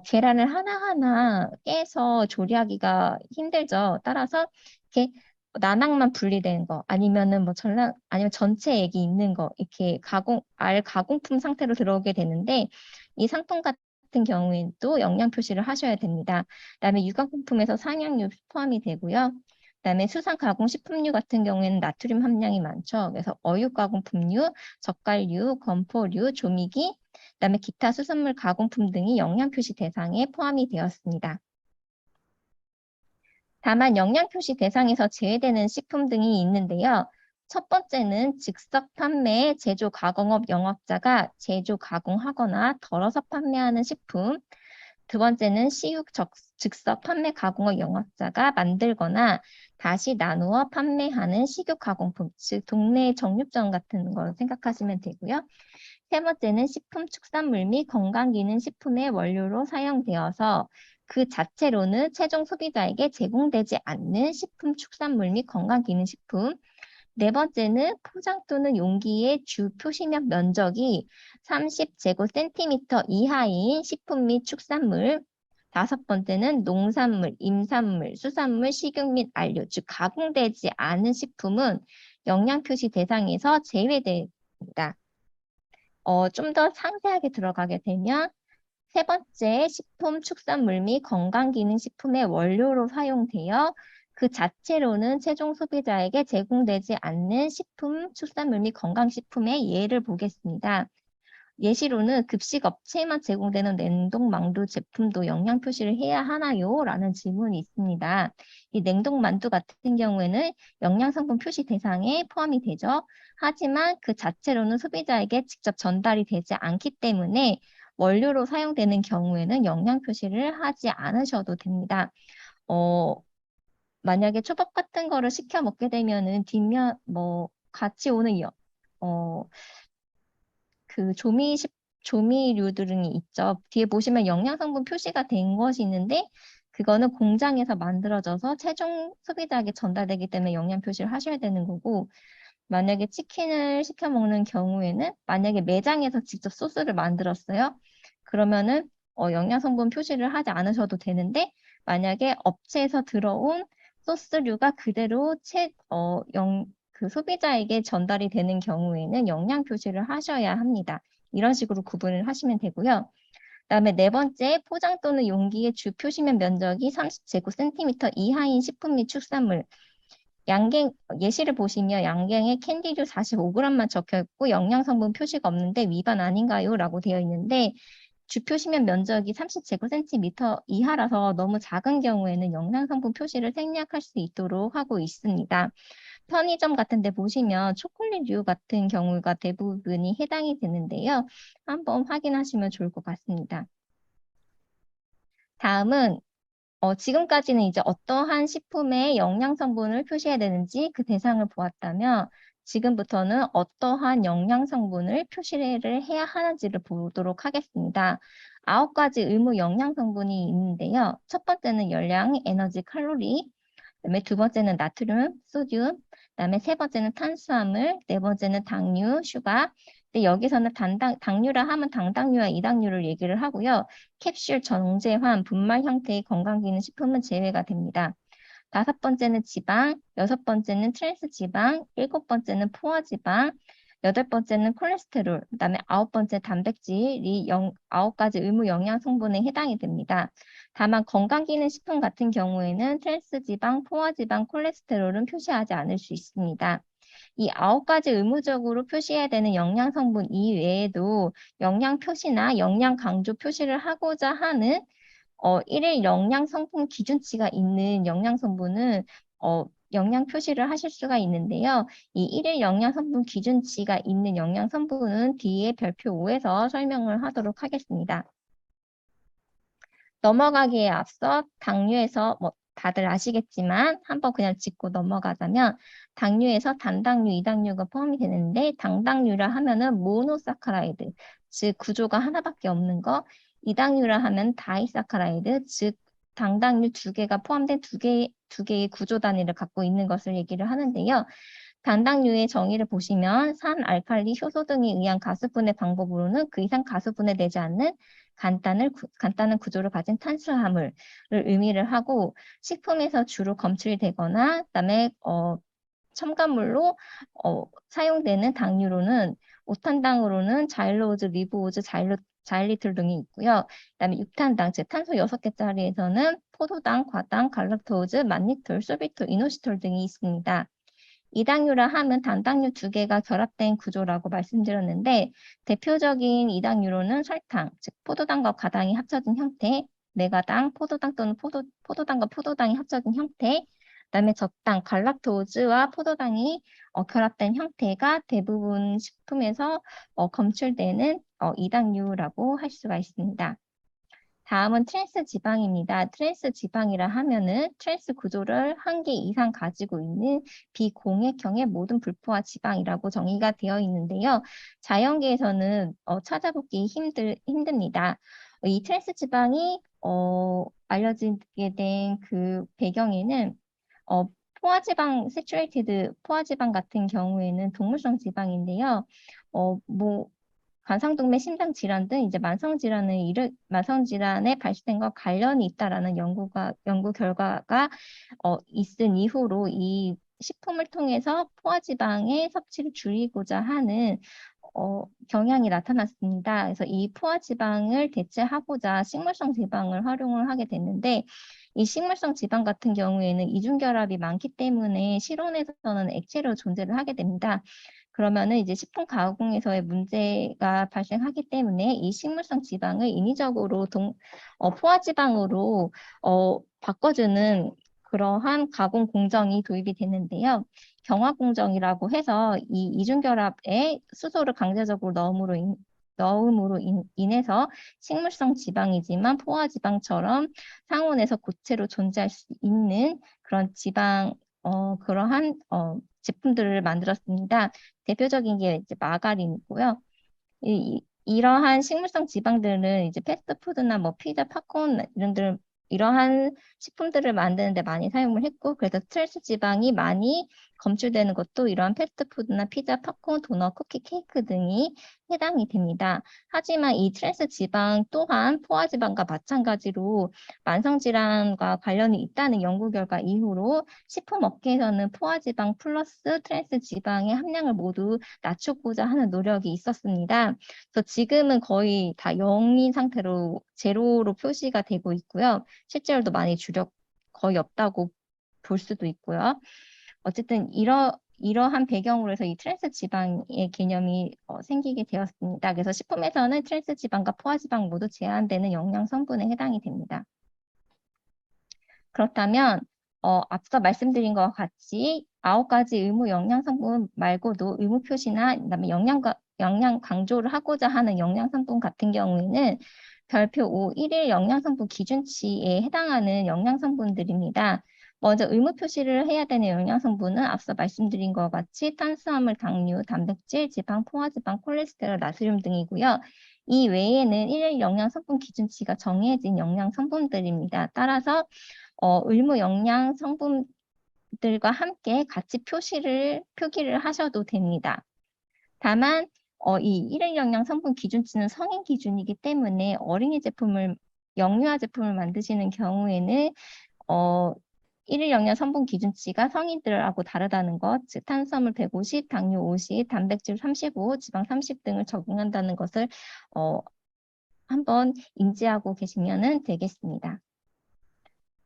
계란을 하나하나 깨서 조리하기가 힘들죠. 따라서 이렇게 나낙만 분리된 거 아니면은 뭐 전락 아니면 전체 액이 있는 거 이렇게 알 가공품 상태로 들어오게 되는데 이 상품 같은 경우에도 영양 표시를 하셔야 됩니다. 그다음에 유가공품에서 상향류 포함이 되고요. 그다음에 수산 가공 식품류 같은 경우에는 나트륨 함량이 많죠. 그래서 어육 가공품류, 젓갈류, 건포류, 조미기, 그다음에 기타 수산물 가공품 등이 영양 표시 대상에 포함이 되었습니다. 다만 영양 표시 대상에서 제외되는 식품 등이 있는데요. 첫 번째는 즉석 판매, 제조 가공업 영업자가 제조 가공하거나 덜어서 판매하는 식품. 두 번째는 즉석 판매 가공업 영업자가 만들거나 다시 나누어 판매하는 식육 가공품, 즉 동네 정육점 같은 거 생각하시면 되고요. 세 번째는 식품 축산물 및 건강기능식품의 원료로 사용되어서 그 자체로는 최종 소비자에게 제공되지 않는 식품 축산물 및 건강기능식품. 네 번째는 포장 또는 용기의 주 표시면 면적이 30제곱센티미터 이하인 식품 및 축산물. 다섯 번째는 농산물, 임산물, 수산물, 식용 및 안료, 즉 가공되지 않은 식품은 영양 표시 대상에서 제외됩니다. 좀 더 상세하게 들어가게 되면 세 번째, 식품, 축산물 및 건강기능식품의 원료로 사용되어 그 자체로는 최종 소비자에게 제공되지 않는 식품, 축산물 및 건강식품의 예를 보겠습니다. 예시로는 급식 업체에만 제공되는 냉동만두 제품도 영양 표시를 해야 하나요? 라는 질문이 있습니다. 이 냉동만두 같은 경우에는 영양성분 표시 대상에 포함이 되죠. 하지만 그 자체로는 소비자에게 직접 전달이 되지 않기 때문에 원료로 사용되는 경우에는 영양 표시를 하지 않으셔도 됩니다. 어, 만약에 초밥 같은 거를 시켜 먹게 되면은 뒷면 같이 오는 어, 그 조미료들이 있죠. 뒤에 보시면 영양성분 표시가 된 것이 있는데 그거는 공장에서 만들어져서 최종 소비자에게 전달되기 때문에 영양 표시를 하셔야 되는 거고 만약에 치킨을 시켜 먹는 경우에는 만약에 매장에서 직접 소스를 만들었어요. 그러면은 영양성분 표시를 하지 않으셔도 되는데 만약에 업체에서 들어온 소스류가 그대로 그 소비자에게 전달이 되는 경우에는 영양 표시를 하셔야 합니다. 이런 식으로 구분을 하시면 되고요. 그다음에 네 번째, 포장 또는 용기의 주 표시면 면적이 30제곱센티미터 이하인 식품 및 축산물. 예시를 보시면 양갱에 캔디류 45g만 적혀 있고 영양 성분 표시가 없는데 위반 아닌가요? 라고 되어 있는데 주 표시면 면적이 30제곱센티미터 이하라서 너무 작은 경우에는 영양 성분 표시를 생략할 수 있도록 하고 있습니다. 편의점 같은 데 보시면 초콜릿류 같은 경우가 대부분이 해당이 되는데요. 한번 확인하시면 좋을 것 같습니다. 다음은 지금까지는 이제 어떠한 식품의 영양 성분을 표시해야 되는지 그 대상을 보았다면 지금부터는 어떠한 영양 성분을 표시를 해야 하는지를 보도록 하겠습니다. 9가지 의무 영양 성분이 있는데요. 첫 번째는 열량, 에너지, 칼로리, 그다음에 두 번째는 나트륨, 소듐, 그다음에 세 번째는 탄수화물, 네 번째는 당류, 슈가. 근데 여기서는 당류라 하면 당당류와 이당류를 얘기를 하고요. 캡슐, 정제환, 분말 형태의 건강기능식품은 제외가 됩니다. 다섯 번째는 지방, 여섯 번째는 트랜스 지방, 일곱 번째는 포화 지방, 여덟 번째는 콜레스테롤, 그다음에 아홉 번째 단백질이 9가지 의무 영양 성분에 해당이 됩니다. 다만 건강기능식품 같은 경우에는 트랜스 지방, 포화 지방, 콜레스테롤은 표시하지 않을 수 있습니다. 이 9가지 의무적으로 표시해야 되는 영양 성분 이외에도 영양 표시나 영양 강조 표시를 하고자 하는 일일 영양 성분 기준치가 있는 영양 성분은 영양 표시를 하실 수가 있는데요. 이 일일 영양 성분 기준치가 있는 영양 성분은 뒤에 별표 5에서 설명을 하도록 하겠습니다. 넘어가기에 앞서 당류에서 다들 아시겠지만 한번 그냥 짚고 넘어가자면 당류에서 단당류, 이당류가 포함이 되는데 당당류라 하면은 모노사카라이드, 즉 구조가 하나밖에 없는 거, 이당류라 하면 다이사카라이드, 즉 당당류 두 개가 포함된 두 개의 구조 단위를 갖고 있는 것을 얘기를 하는데요. 단당류의 정의를 보시면 산, 알칼리, 효소 등에 의한 가수분해 방법으로는 그 이상 가수분해되지 않는 간단한 구조를 가진 탄수화물을 의미를 하고 식품에서 주로 검출이 되거나 그다음에 첨가물로 사용되는 당류로는 오탄당으로는 자일로즈, 리보오즈, 자일리톨 등이 있고요. 그다음에 육탄당, 즉 탄소 6개짜리에서는 포도당, 과당, 갈락토즈, 만니톨, 소비톨, 이노시톨 등이 있습니다. 이당류라 하면 단당류 두 개가 결합된 구조라고 말씀드렸는데 대표적인 이당류로는 설탕, 즉 포도당과 과당이 합쳐진 형태, 메가당, 포도당 또는 포도당과 포도당이 합쳐진 형태, 그다음에 젖당, 갈락토즈와 포도당이 결합된 형태가 대부분 식품에서 검출되는 이당류라고 할 수가 있습니다. 다음은 트랜스 지방입니다. 트랜스 지방이라 하면은 트랜스 구조를 한 개 이상 가지고 있는 비공액형의 모든 불포화 지방이라고 정의가 되어 있는데요. 자연계에서는 찾아보기 힘듭니다. 이 트랜스 지방이 알려지게 된 그 배경에는 포화지방, 세츄레이티드 포화지방 같은 경우에는 동물성 지방인데요. 관상동맥 심장 질환 등 이제 만성 질환의 발생과 관련이 있다라는 연구 결과가 있은 이후로 이 식품을 통해서 포화지방의 섭취를 줄이고자 하는 경향이 나타났습니다. 그래서 이 포화지방을 대체하고자 식물성 지방을 활용을 하게 됐는데 이 식물성 지방 같은 경우에는 이중결합이 많기 때문에 실온에서는 액체로 존재를 하게 됩니다. 그러면은 이제 식품 가공에서의 문제가 발생하기 때문에 이 식물성 지방을 인위적으로 포화지방으로 바꿔주는 그러한 가공 공정이 도입이 됐는데요. 경화 공정이라고 해서 이 이중결합에 수소를 강제적으로 넣음으로 인해서 식물성 지방이지만 포화지방처럼 상온에서 고체로 존재할 수 있는 그런 그러한 제품들을 만들었습니다. 대표적인 게 이제 마가린이고요. 이러한 식물성 지방들은 이제 패스트푸드나 뭐 피자, 팝콘 이러한 식품들을 만드는데 많이 사용을 했고, 그래서 트랜스 지방이 많이 검출되는 것도 이러한 패스트푸드나 피자, 팝콘, 도넛, 쿠키, 케이크 등이 해당이 됩니다. 하지만 이 트랜스 지방 또한 포화지방과 마찬가지로 만성질환과 관련이 있다는 연구 결과 이후로 식품업계에서는 포화지방 플러스 트랜스 지방의 함량을 모두 낮추고자 하는 노력이 있었습니다. 그래서 지금은 거의 다 0인 상태로 제로로 표시가 되고 있고요. 실제로도 많이 거의 없다고 볼 수도 있고요. 어쨌든 이러한 배경으로 해서 이 트랜스 지방의 개념이 생기게 되었습니다. 그래서 식품에서는 트랜스 지방과 포화 지방 모두 제한되는 영양 성분에 해당이 됩니다. 그렇다면 앞서 말씀드린 것과 같이 9가지 의무 영양 성분 말고도 의무 표시나 그다음에 영양 강조를 하고자 하는 영양 성분 같은 경우에는 별표 5 1일 영양 성분 기준치에 해당하는 영양 성분들입니다. 먼저 의무 표시를 해야 되는 영양 성분은 앞서 말씀드린 것과 같이 탄수화물, 당류, 단백질, 지방, 포화지방, 콜레스테롤, 나트륨 등이고요. 이 외에는 일일 영양 성분 기준치가 정해진 영양 성분들입니다. 따라서 의무 영양 성분들과 함께 같이 표기를 하셔도 됩니다. 다만 이 일일 영양 성분 기준치는 성인 기준이기 때문에 영유아 제품을 만드시는 경우에는 일일 영양 성분 기준치가 성인들하고 다르다는 것, 즉 탄수화물 150, 당류 50, 단백질 35, 지방 30 등을 적용한다는 것을 한번 인지하고 계시면 되겠습니다.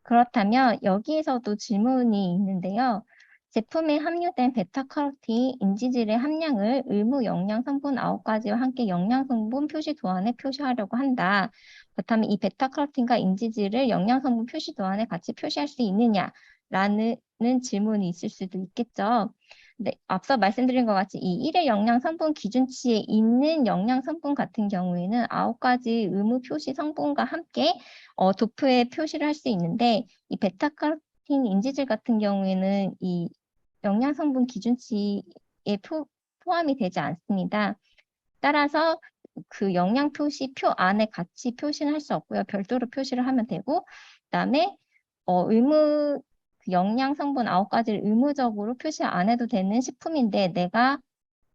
그렇다면 여기에서도 질문이 있는데요. 제품에 함유된 베타카로틴 인지질의 함량을 의무 영양 성분 9가지와 함께 영양 성분 표시 도안에 표시하려고 한다. 그렇다면 이 베타카로틴과 인지질을 영양 성분 표시 도안에 같이 표시할 수 있느냐라는 질문이 있을 수도 있겠죠. 네, 앞서 말씀드린 것 같이 이 1회 영양 성분 기준치에 있는 영양 성분 같은 경우에는 9가지 의무 표시 성분과 함께 도표에 표시를 할 수 있는데 이 베타카로틴 인지질 같은 경우에는 이 영양 성분 기준치에 포함이 되지 않습니다. 따라서 그 영양 표시표 안에 같이 표시는 할 수 없고요. 별도로 표시를 하면 되고, 그다음에 의무 영양 성분 9가지를 의무적으로 표시 안 해도 되는 식품인데 내가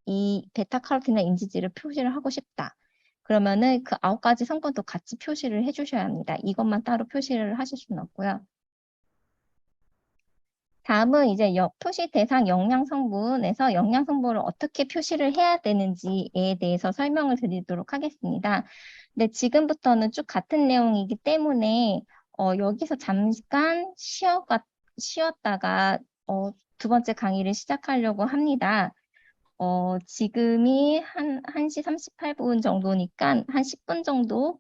이 베타카로틴이나 인지질을 표시를 하고 싶다. 그러면은 그 9가지 성분도 같이 표시를 해주셔야 합니다. 이것만 따로 표시를 하실 수는 없고요. 다음은 이제 표시 대상 영양 성분에서 영양 성분을 어떻게 표시를 해야 되는지에 대해서 설명을 드리도록 하겠습니다. 근데 지금부터는 쭉 같은 내용이기 때문에 여기서 잠깐 쉬었다가 두 번째 강의를 시작하려고 합니다. 지금이 1시 38분 정도니까 한 10분 정도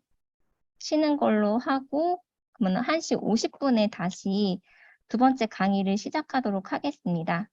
쉬는 걸로 하고 그러면 1시 50분에 다시 두 번째 강의를 시작하도록 하겠습니다.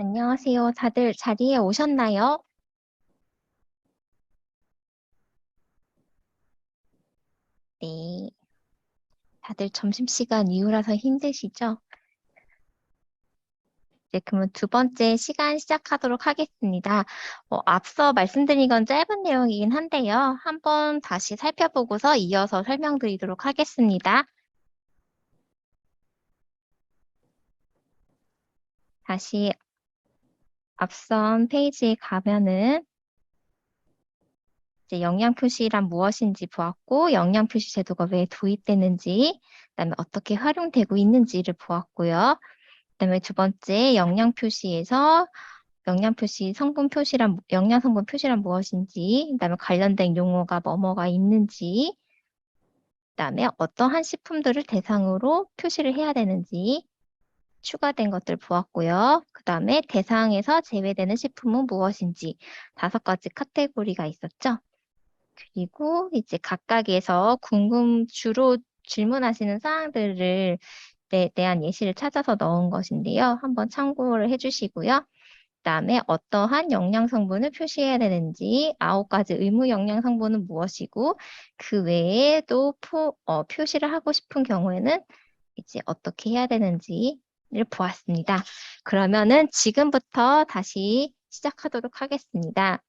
안녕하세요. 다들 자리에 오셨나요? 네. 다들 점심시간 이후라서 힘드시죠? 네, 그러면 두 번째 시간 시작하도록 하겠습니다. 앞서 말씀드린 건 짧은 내용이긴 한데요. 한번 다시 살펴보고서 이어서 설명드리도록 하겠습니다. 다시 앞선 페이지에 가면은 이제 영양 표시란 무엇인지 보았고, 영양 표시 제도가 왜 도입되는지, 그다음에 어떻게 활용되고 있는지를 보았고요. 그다음에 두 번째 영양 표시에서 영양 표시 성분 표시란 영양 성분 표시란 무엇인지, 그다음에 관련된 용어가 뭐뭐가 있는지, 그다음에 어떠한 식품들을 대상으로 표시를 해야 되는지 추가된 것들 보았고요. 그다음에 대상에서 제외되는 식품은 무엇인지 5가지 카테고리가 있었죠. 그리고 이제 각각에서 주로 질문하시는 사항들을 대한 예시를 찾아서 넣은 것인데요. 한번 참고를 해주시고요. 그다음에 어떠한 영양 성분을 표시해야 되는지 9가지 의무 영양 성분은 무엇이고 그 외에 또 표시를 하고 싶은 경우에는 이제 어떻게 해야 되는지를 보았습니다. 그러면은 지금부터 다시 시작하도록 하겠습니다.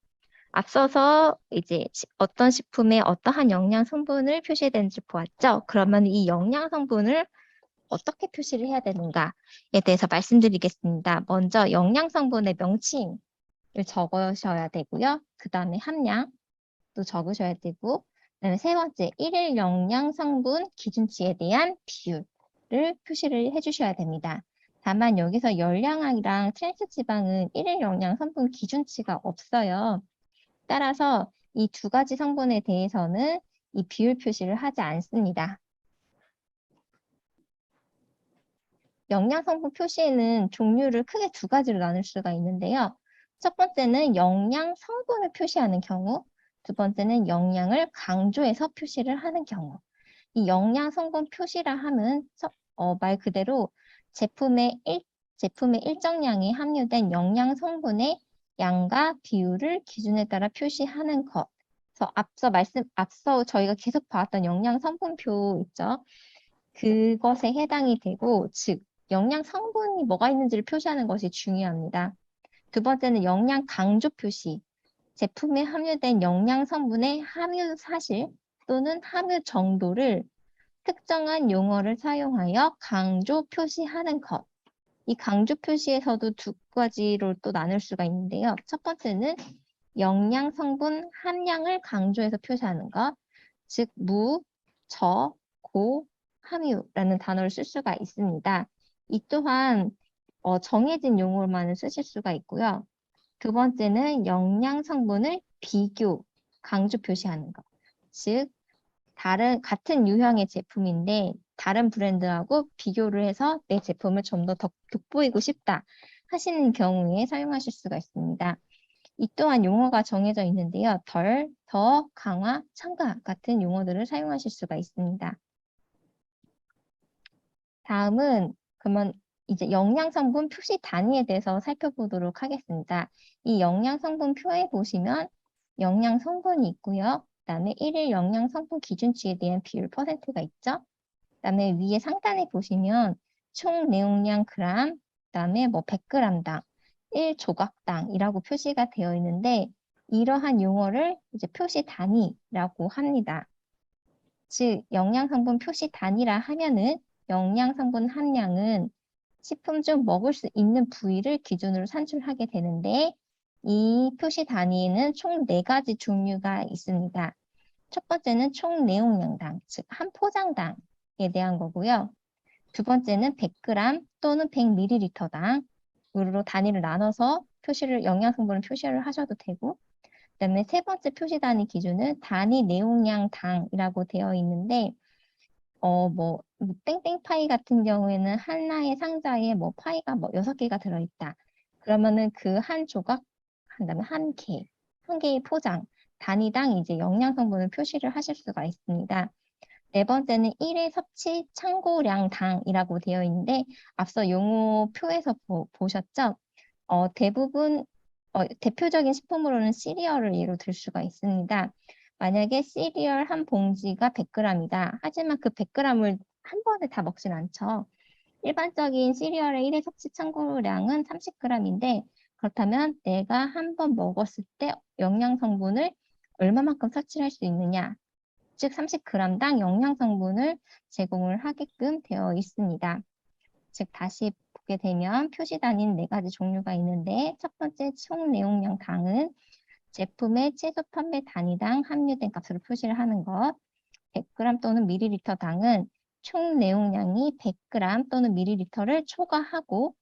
앞서서 이제 어떤 식품에 어떠한 영양 성분을 표시해야 되는지 보았죠? 그러면 이 영양 성분을 어떻게 표시를 해야 되는가에 대해서 말씀드리겠습니다. 먼저 영양 성분의 명칭을 적으셔야 되고요. 그 다음에 함량도 적으셔야 되고, 그다음에 세 번째, 일일 영양 성분 기준치에 대한 비율을 표시를 해주셔야 됩니다. 다만 여기서 열량이랑 트랜스 지방은 일일 영양 성분 기준치가 없어요. 따라서 이 2가지 성분에 대해서는 이 비율 표시를 하지 않습니다. 영양 성분 표시에는 종류를 크게 2가지로 나눌 수가 있는데요. 첫 번째는 영양 성분을 표시하는 경우, 두 번째는 영양을 강조해서 표시를 하는 경우. 이 영양 성분 표시라 함은 말 그대로 제품의 일정량이 함유된 영양 성분의 양과 비율을 기준에 따라 표시하는 것. 그래서 앞서 저희가 계속 봐왔던 영양 성분표 있죠. 그것에 해당이 되고, 즉 영양 성분이 뭐가 있는지를 표시하는 것이 중요합니다. 두 번째는 영양 강조 표시. 제품에 함유된 영양 성분의 함유 사실 또는 함유 정도를 특정한 용어를 사용하여 강조 표시하는 것. 이 강조 표시에서도 2가지로 또 나눌 수가 있는데요. 첫 번째는 영양 성분 함량을 강조해서 표시하는 것. 즉, 무, 저, 고, 함유라는 단어를 쓸 수가 있습니다. 이 또한 정해진 용어로만 쓰실 수가 있고요. 두 번째는 영양 성분을 비교, 강조 표시하는 것. 즉, 같은 유형의 제품인데 다른 브랜드하고 비교를 해서 내 제품을 좀 더 돋보이고 싶다 하시는 경우에 사용하실 수가 있습니다. 이 또한 용어가 정해져 있는데요. 덜, 더, 강화, 첨가 같은 용어들을 사용하실 수가 있습니다. 다음은 그러면 이제 영양성분 표시 단위에 대해서 살펴보도록 하겠습니다. 이 영양성분표에 보시면 영양성분이 있고요. 그다음에 일일 영양성분 기준치에 대한 비율 퍼센트가 있죠. 그다음에 위에 상단에 보시면 총 내용량 그램, 그다음에 뭐 100g당, 1조각당이라고 표시가 되어 있는데 이러한 용어를 이제 표시 단위라고 합니다. 즉 영양성분 표시 단위라 하면은 영양성분 함량은 식품 중 먹을 수 있는 부위를 기준으로 산출하게 되는데 이 표시 단위에는 총 4가지 종류가 있습니다. 첫 번째는 총 내용량당, 즉 한 포장당에 대한 거고요. 두 번째는 100g 또는 100ml당으로 단위를 나눠서 영양성분을 표시를 하셔도 되고, 그다음에 세 번째 표시 단위 기준은 단위 내용량 당이라고 되어 있는데, 땡땡 파이 같은 경우에는 하나의 상자에 뭐 파이가 뭐 6개가 들어있다. 그러면은 그 한 조각, 그다음에 한 개의 포장, 단위당 이제 영양 성분을 표시를 하실 수가 있습니다. 네 번째는 1회 섭취 참고량 당이라고 되어 있는데, 앞서 용어표에서 보셨죠? 대부분 대표적인 식품으로는 시리얼을 예로 들 수가 있습니다. 만약에 시리얼 한 봉지가 100g이다. 하지만 그 100g을 한 번에 다 먹진 않죠. 일반적인 시리얼의 1회 섭취 참고량은 30g인데 그렇다면 내가 한 번 먹었을 때 영양 성분을 얼마만큼 섭취할 수 있느냐, 즉 30g당 영양 성분을 제공을 하게끔 되어 있습니다. 즉 다시 보게 되면 표시 단위는 4가지 종류가 있는데 첫 번째 총 내용량 당은 제품의 최소 판매 단위당 함유된 값으로 표시를 하는 것, 100g 또는 ml 당은 총 내용량이 100g 또는 ml를 초과하고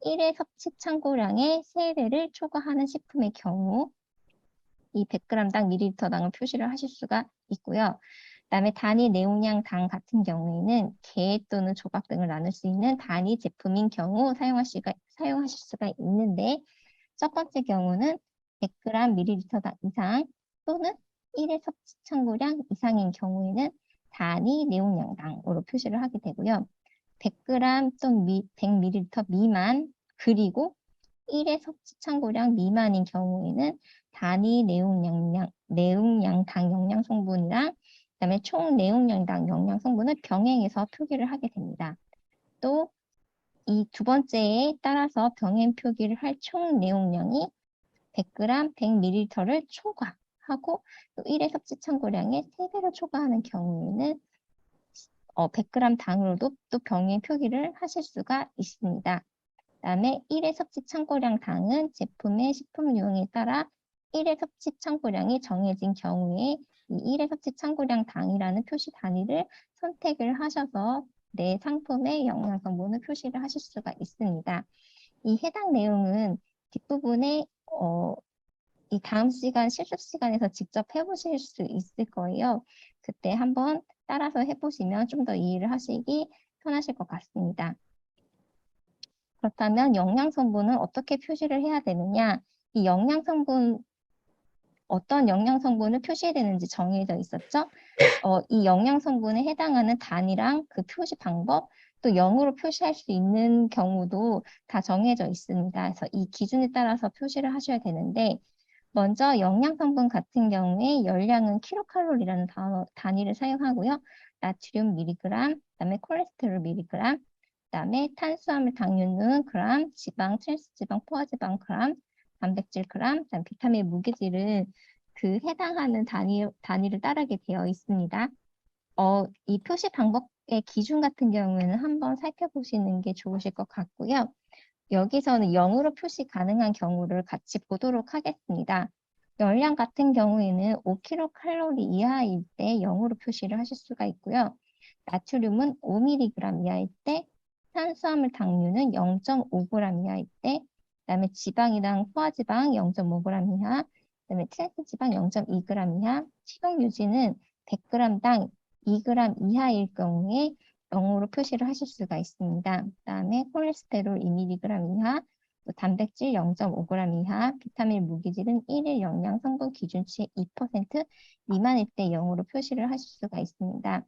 1회 섭취 참고량의 3배를 초과하는 식품의 경우 이 100g당 ml당을 표시를 하실 수가 있고요. 그다음에 단위 내용량 당 같은 경우에는 개 또는 조각 등을 나눌 수 있는 단위 제품인 경우 사용하실 수가 있는데 첫 번째 경우는 100g ml당 이상 또는 1회 섭취 참고량 이상인 경우에는 단위 내용량당으로 표시를 하게 되고요. 100g 또는 100ml 미만 그리고 1회 섭취 참고량 미만인 경우에는 단위 내용량당 영양 성분이랑 그다음에 총 내용량당 영양 성분을 병행해서 표기를 하게 됩니다. 또 이 두 번째에 따라서 병행 표기를 할 총 내용량이 100g, 100ml를 초과하고 또 1회 섭취 참고량의 3배로 초과하는 경우에는 100g 당으로도 또 병행 표기를 하실 수가 있습니다. 그다음에 1회 섭취 참고량 당은 제품의 식품용에 따라 1회 섭취 참고량이 정해진 경우에 이 1회 섭취 참고량 당이라는 표시 단위를 선택을 하셔서 내 상품의 영양 성분을 표시를 하실 수가 있습니다. 이 해당 내용은 뒷부분에 이 다음 시간 실습 시간에서 직접 해보실 수 있을 거예요. 그때 한번 따라서 해보시면 좀 더 이해를 하시기 편하실 것 같습니다. 그렇다면 영양 성분은 어떻게 표시를 해야 되느냐? 이 영양 성분 어떤 영양 성분을 표시해야 되는지 정해져 있었죠? 이 영양 성분에 해당하는 단위랑 그 표시 방법, 또 0으로 표시할 수 있는 경우도 다 정해져 있습니다. 그래서 이 기준에 따라서 표시를 하셔야 되는데 먼저 영양 성분 같은 경우에 열량은 킬로칼로리라는 단위를 사용하고요. 나트륨 미리그램, 그다음에 콜레스테롤 미리그램, 그다음에 탄수화물, 당류는 그램, 지방, 트랜스지방, 포화지방 그램, 단백질 그램, 그다음 비타민, 무게질은 그 해당하는 단위를 따르게 되어 있습니다. 이 표시 방법의 기준 같은 경우에는 한번 살펴보시는 게 좋으실 것 같고요. 여기서는 0으로 표시 가능한 경우를 같이 보도록 하겠습니다. 열량 같은 경우에는 5kcal 이하일 때 0으로 표시를 하실 수가 있고요. 나트륨은 5mg 이하일 때, 탄수화물 당류는 0.5g 이하일 때, 그다음에 지방이랑 포화지방 0.5g 이하, 그다음에 트랜스지방 0.2g 이하, 식용 유지는 100g당 2g 이하일 경우에 0으로 표시를 하실 수가 있습니다. 그다음에 콜레스테롤 2mg 이하, 또 단백질 0.5g 이하, 비타민 무기질은 1일 영양 성분 기준치의 2% 미만일 때 0으로 표시를 하실 수가 있습니다.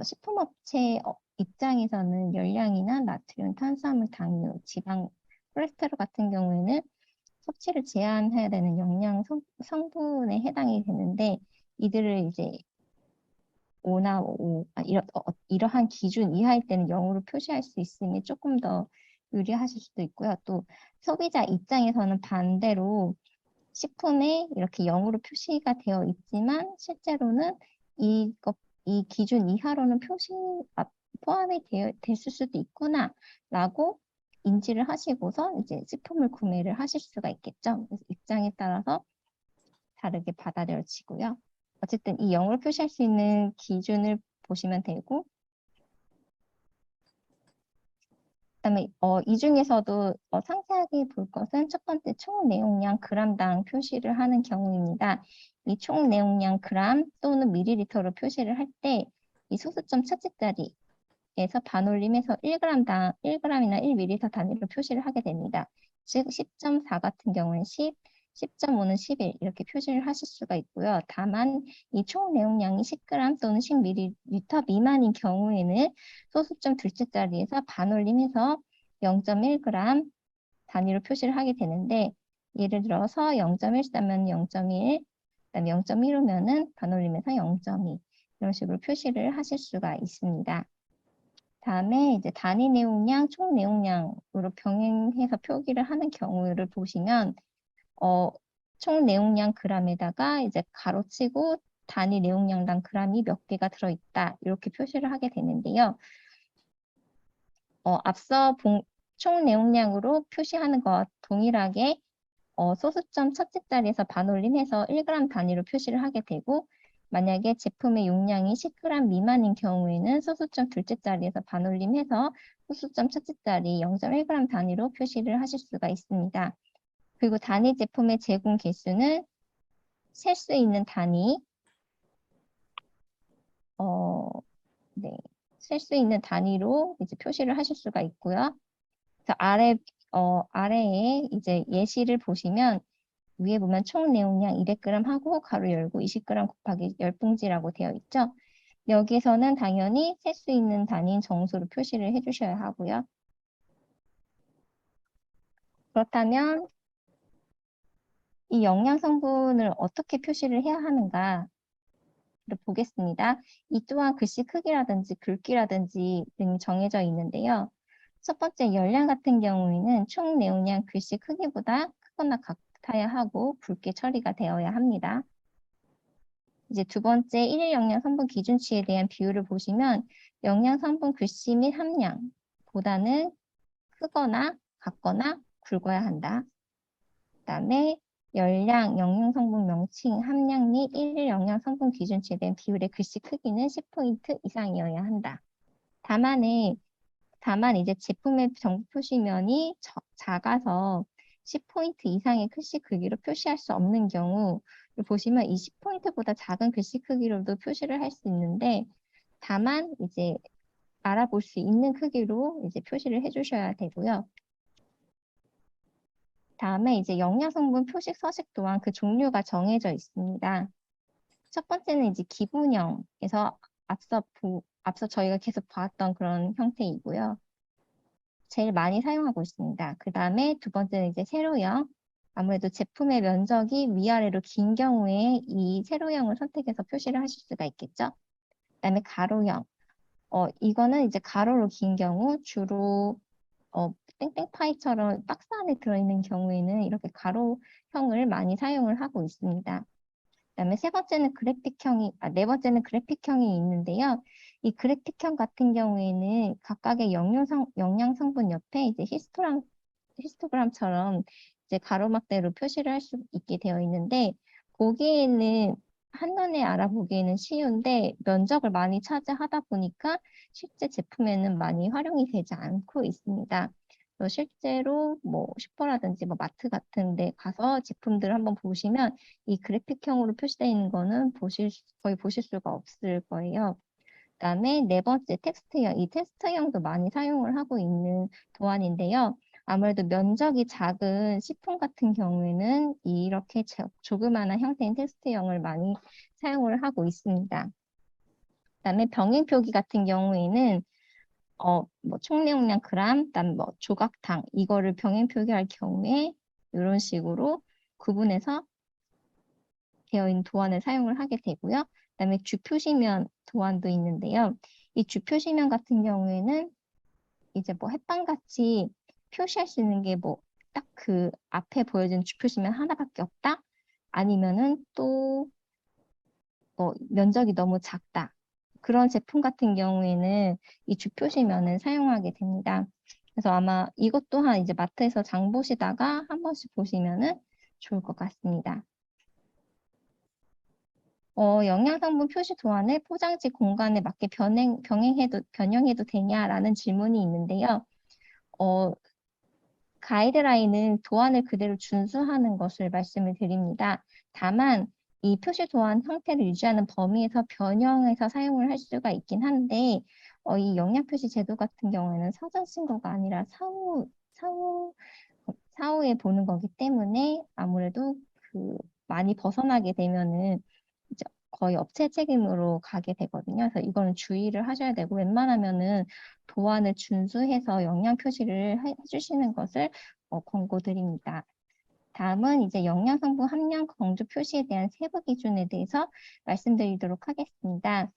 식품업체 입장에서는 열량이나 나트륨, 탄수화물, 당류, 지방, 콜레스테롤 같은 경우에는 섭취를 제한해야 되는 영양 성분에 해당이 되는데 이들을 이제 5나 5, 이러한 기준 이하일 때는 0으로 표시할 수 있으니 조금 더 유리하실 수도 있고요. 또 소비자 입장에서는 반대로 식품에 이렇게 0으로 표시가 되어 있지만 실제로는 이 기준 이하로는 포함이 됐을 수도 있구나라고 인지를 하시고서 이제 식품을 구매를 하실 수가 있겠죠. 그래서 입장에 따라서 다르게 받아들여지고요. 어쨌든 이 0으로 표시할 수 있는 기준을 보시면 되고 그다음에 이 중에서도 상세하게 볼 것은 첫 번째 총 내용량 g당 표시를 하는 경우입니다. 이 총 내용량 g 또는 ml로 표시를 할 때 이 소수점 첫째 자리에서 반올림해서 1g당 1g이나 1ml 단위로 표시를 하게 됩니다. 즉 10.4 같은 경우는 10, 10.5는 11 이렇게 표시를 하실 수가 있고요. 다만 이 총 내용량이 10g 또는 10ml 미만인 경우에는 소수점 둘째 자리에서 반올림해서 0.1g 단위로 표시를 하게 되는데 예를 들어서 0.13면 0.1, 그다음에 0.15면은 반올림에서 0.2 이런 식으로 표시를 하실 수가 있습니다. 다음에 이제 단위 내용량, 총 내용량으로 병행해서 표기를 하는 경우를 보시면 총 내용량 그램에다가 이제 가로치고 단위 내용량당 그램이 몇 개가 들어있다 이렇게 표시를 하게 되는데요. 앞서 총 내용량으로 표시하는 것 동일하게 소수점 첫째 자리에서 반올림해서 1g 단위로 표시를 하게 되고 만약에 제품의 용량이 10g 미만인 경우에는 소수점 둘째 자리에서 반올림해서 소수점 첫째 자리 0.1g 단위로 표시를 하실 수가 있습니다. 그리고 단위 제품의 제공 개수는 셀 수 있는 단위, 네, 셀 수 있는 단위로 이제 표시를 하실 수가 있고요. 그래서 아래에 이제 예시를 보시면 위에 보면 총 내용량 200g 하고 가로 열고 20g 곱하기 10봉지라고 되어 있죠. 여기서는 당연히 셀 수 있는 단위인 정수로 표시를 해주셔야 하고요. 그렇다면 이 영양 성분을 어떻게 표시를 해야 하는가 보겠습니다. 이 또한 글씨 크기라든지 굵기라든지 등이 정해져 있는데요. 첫 번째 열량 같은 경우에는 총 내용량 글씨 크기보다 크거나 같아야 하고 굵게 처리가 되어야 합니다. 이제 두 번째 일일 영양 성분 기준치에 대한 비율을 보시면 영양 성분 글씨 및 함량보다는 크거나 같거나 굵어야 한다. 그다음에 열량, 영양 성분 명칭, 함량 및 일일 영양 성분 기준치에 대한 비율의 글씨 크기는 10포인트 이상이어야 한다. 다만 이제 제품의 정보 표시면이 작아서 10포인트 이상의 글씨 크기로 표시할 수 없는 경우 보시면 20포인트보다 작은 글씨 크기로도 표시를 할 수 있는데 다만 이제 알아볼 수 있는 크기로 이제 표시를 해주셔야 되고요. 다음에 이제 영양성분 표식 서식 또한 그 종류가 정해져 있습니다. 첫 번째는 이제 기본형에서 앞서 저희가 계속 봤던 그런 형태이고요. 제일 많이 사용하고 있습니다. 그 다음에 두 번째는 이제 세로형. 아무래도 제품의 면적이 위아래로 긴 경우에 이 세로형을 선택해서 표시를 하실 수가 있겠죠. 그 다음에 가로형. 이거는 이제 가로로 긴 경우 주로 땡땡파이처럼 박스 안에 들어있는 경우에는 이렇게 가로형을 많이 사용을 하고 있습니다. 그다음에 네 번째는 그래픽형이 있는데요. 이 그래픽형 같은 경우에는 각각의 영양 성분 옆에 이제 히스토그램처럼 이제 가로막대로 표시를 할 수 있게 되어 있는데 보기에는 한눈에 알아보기에는 쉬운데 면적을 많이 차지하다 보니까 실제 제품에는 많이 활용이 되지 않고 있습니다. 실제로 뭐 슈퍼라든지 뭐 마트 같은 데 가서 제품들을 한번 보시면 이 그래픽형으로 표시되어 있는 거는 거의 보실 수가 없을 거예요. 그다음에 네 번째 텍스트형, 이 텍스트형도 많이 사용을 하고 있는 도안인데요. 아무래도 면적이 작은 식품 같은 경우에는 이렇게 조그마한 형태인 텍스트형을 많이 사용을 하고 있습니다. 그다음에 병행 표기 같은 경우에는 뭐 총내용량 그램, 그다음 뭐 조각당 이거를 병행 표기할 경우에 이런 식으로 구분해서 되어 있는 도안을 사용을 하게 되고요. 그다음에 주표시면 도안도 있는데요. 이 주표시면 같은 경우에는 이제 뭐 햇반같이 표시할 수 있는 게 뭐 딱 그 앞에 보여진 주표시면 하나밖에 없다? 아니면은 또 면적이 너무 작다. 그런 제품 같은 경우에는 이 주표시면을 사용하게 됩니다. 그래서 아마 이것 또한 이제 마트에서 장 보시다가 한 번씩 보시면은 좋을 것 같습니다. 영양성분 표시 도안을 포장지 공간에 맞게 변형해도 되냐라는 질문이 있는데요. 가이드라인은 도안을 그대로 준수하는 것을 말씀을 드립니다. 다만 이 표시 도안 형태를 유지하는 범위에서 변형해서 사용을 할 수가 있긴 한데 이 영양 표시 제도 같은 경우에는 사전 신고가 아니라 사후에 보는 거기 때문에 아무래도 많이 벗어나게 되면은 이제 거의 업체 책임으로 가게 되거든요. 그래서 이거는 주의를 하셔야 되고 웬만하면은 도안을 준수해서 영양 표시를 해주시는 것을 권고드립니다. 다음은 이제 영양 성분 함량 강조 표시에 대한 세부 기준에 대해서 말씀드리도록 하겠습니다.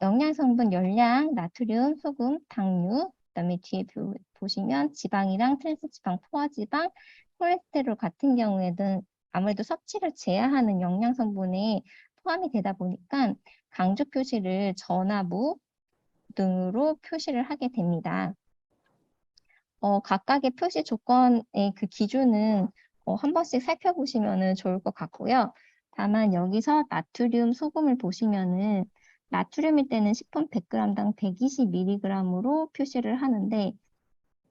영양 성분 열량, 나트륨, 소금, 당류, 그다음에 뒤에 보시면 지방이랑 트랜스지방, 포화지방, 콜레스테롤 같은 경우에는 아무래도 섭취를 제한하는 영양 성분에 포함이 되다 보니까 강조 표시를 전하, 무 등으로 표시를 하게 됩니다. 각각의 표시 조건의 그 기준은 한 번씩 살펴보시면 좋을 것 같고요. 다만 여기서 나트륨, 소금을 보시면은 나트륨일 때는 식품 100g당 120mg으로 표시를 하는데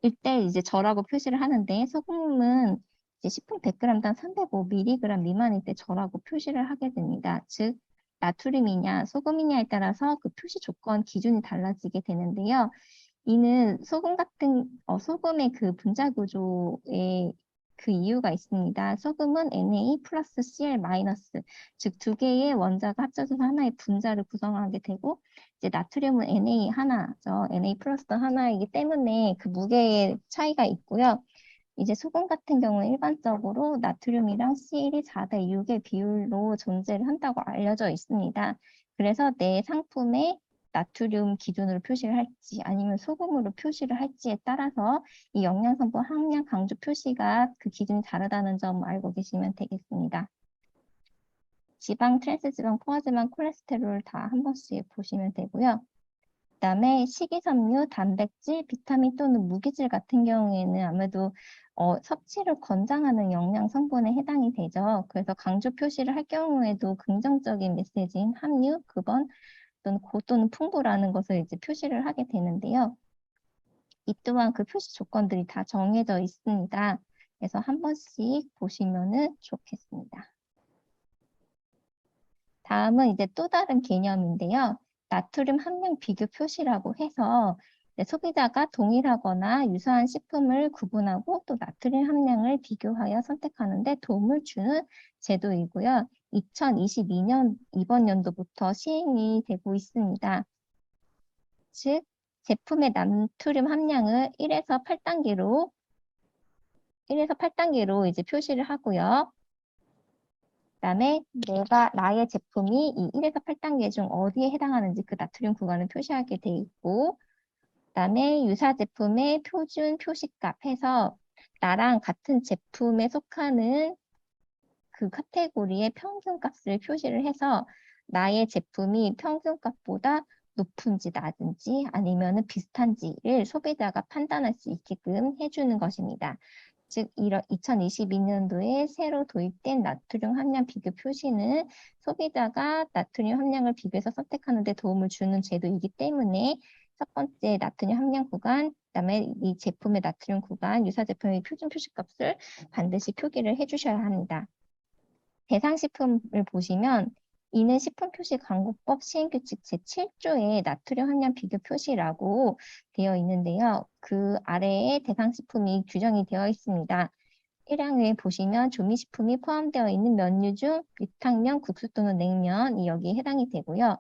이때 이제 저라고 표시를 하는데 소금은 이제 식품 100g당 305mg 미만일 때 저라고 표시를 하게 됩니다. 즉 나트륨이냐 소금이냐에 따라서 그 표시 조건 기준이 달라지게 되는데요. 이는 소금의 그 분자 구조에 그 이유가 있습니다. 소금은 Na 플러스 Cl 마이너스, 즉 두 개의 원자가 합쳐져서 하나의 분자를 구성하게 되고, 이제 나트륨은 Na 하나죠. Na 플러스 하나이기 때문에 그 무게의 차이가 있고요. 이제 소금 같은 경우는 일반적으로 나트륨이랑 Cl이 4대 6의 비율로 존재를 한다고 알려져 있습니다. 그래서 내 상품에 나트륨 기준으로 표시를 할지 아니면 소금으로 표시를 할지에 따라서 이 영양성분 함량 강조 표시가 그 기준이 다르다는 점 알고 계시면 되겠습니다. 지방, 트랜스지방, 포화지방, 콜레스테롤 다 한 번씩 보시면 되고요. 그다음에 식이섬유, 단백질, 비타민 또는 무기질 같은 경우에는 아무래도 섭취를 권장하는 영양 성분에 해당이 되죠. 그래서 강조 표시를 할 경우에도 긍정적인 메시지인 함유, 급원 또는 고 또는 풍부라는 것을 이제 표시를 하게 되는데요. 이 또한 그 표시 조건들이 다 정해져 있습니다. 그래서 한 번씩 보시면은 좋겠습니다. 다음은 이제 또 다른 개념인데요. 나트륨 함량 비교 표시라고 해서 소비자가 동일하거나 유사한 식품을 구분하고 또 나트륨 함량을 비교하여 선택하는 데 도움을 주는 제도이고요. 2022년 이번 연도부터 시행이 되고 있습니다. 즉, 제품의 나트륨 함량을 1에서 8단계로 이제 표시를 하고요. 그다음에 나의 제품이 이 1에서 8단계 중 어디에 해당하는지 그 나트륨 구간을 표시하게 돼 있고, 그다음에 유사 제품의 표준 표시값 해서 나랑 같은 제품에 속하는 그 카테고리의 평균값을 표시를 해서 나의 제품이 평균값보다 높은지 낮은지 아니면 비슷한지를 소비자가 판단할 수 있게끔 해주는 것입니다. 즉, 2022년도에 새로 도입된 나트륨 함량 비교 표시는 소비자가 나트륨 함량을 비교해서 선택하는 데 도움을 주는 제도이기 때문에 첫 번째 나트륨 함량 구간, 그다음에 이 제품의 나트륨 구간, 유사 제품의 표준 표시값을 반드시 표기를 해주셔야 합니다. 대상 식품을 보시면 이는 식품표시광고법 시행규칙 제7조의 나트륨 함량 비교 표시라고 되어 있는데요. 그 아래에 대상 식품이 규정이 되어 있습니다. 1항에 보시면 조미식품이 포함되어 있는 면류 중 유탕면, 국수 또는 냉면이 여기에 해당이 되고요.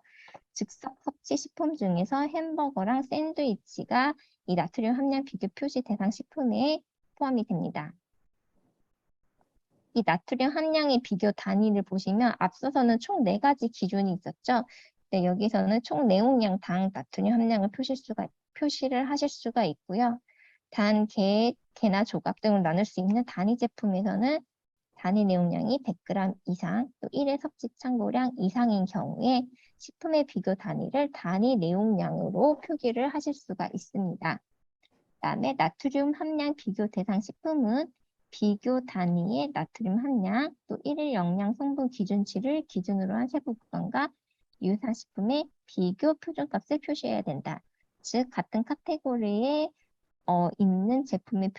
즉석 섭취 식품 중에서 햄버거랑 샌드위치가 이 나트륨 함량 비교 표시 대상 식품에 포함이 됩니다. 이 나트륨 함량의 비교 단위를 보시면 앞서서는 총 4가지 기준이 있었죠. 네, 여기서는 총 내용량당 나트륨 함량을 표시를 하실 수가 있고요. 단, 개나 조각 등을 나눌 수 있는 단위 제품에서는 단위 내용량이 100g 이상, 또 1회 섭취 참고량 이상인 경우에 식품의 비교 단위를 단위 내용량으로 표기를 하실 수가 있습니다. 그다음에 나트륨 함량 비교 대상 식품은 비교 단위의 나트륨 함량, 또 1일 영양 성분 기준치를 기준으로 한 세부 구간과 유사식품의 비교 표준값을 표시해야 된다. 즉, 같은 카테고리에 있는 제품의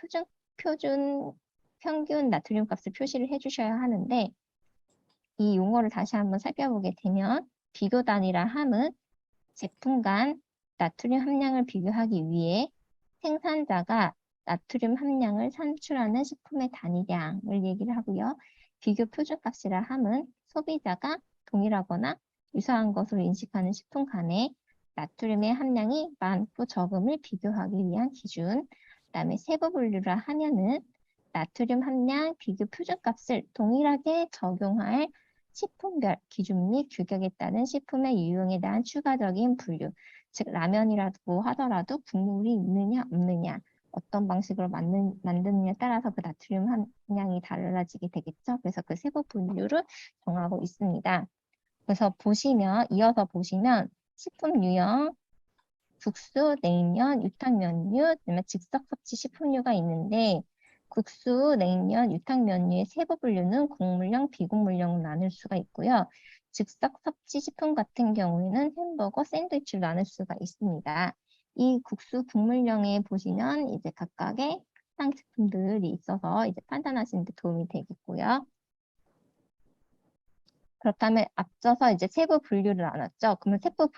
평균 나트륨 값을 표시를 해주셔야 하는데, 이 용어를 다시 한번 살펴보게 되면 비교 단위라 함은 제품 간 나트륨 함량을 비교하기 위해 생산자가 나트륨 함량을 산출하는 식품의 단위량을 얘기를 하고요. 비교 표준값이라 함은 소비자가 동일하거나 유사한 것으로 인식하는 식품 간에 나트륨의 함량이 많고 적음을 비교하기 위한 기준. 그다음에 세부 분류를 하면은 나트륨 함량 비교 표준값을 동일하게 적용할 식품별 기준 및 규격에 따른 식품의 유형에 대한 추가적인 분류. 즉 라면이라고 하더라도 국물이 있느냐 없느냐 어떤 방식으로 만드느냐에 따라서 그 나트륨 함량이 달라지게 되겠죠. 그래서 그 세부 분류를 정하고 있습니다. 그래서 이어서 보시면 식품 유형, 국수, 냉면, 유탕면류, 그다음에 즉석 섭취 식품류가 있는데 국수, 냉면, 유탕면류의 세부 분류는 곡물형, 비곡물형으로 나눌 수가 있고요. 즉석 섭취 식품 같은 경우에는 햄버거, 샌드위치로 나눌 수가 있습니다. 이 국수 국물형에 보시면 이제 각각의 해당식품들이 있어서 이제 판단하시는 데 도움이 되겠고요. 그렇다면 앞서서 이제 세부 분류를 나눴죠. 그러면 세부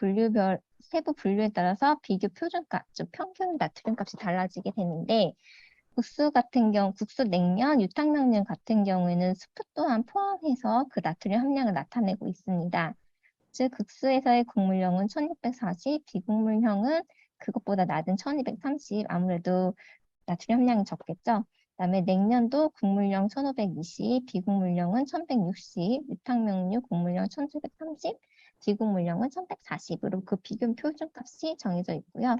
분류에 따라서 비교 표준값, 즉 평균 나트륨 값이 달라지게 되는데 국수 냉면, 유탕면류 같은 경우에는 스프 또한 포함해서 그 나트륨 함량을 나타내고 있습니다. 즉 국수에서의 곡물형은 1640, 비곡물형은 그것보다 낮은 1230, 아무래도 나트륨 함량이 적겠죠. 그다음에 냉면도 곡물형 1520, 비곡물형은 1160, 유탕면류 곡물형 1730, 비곡물형은 1140으로 그 비교 표준값이 정해져 있고요.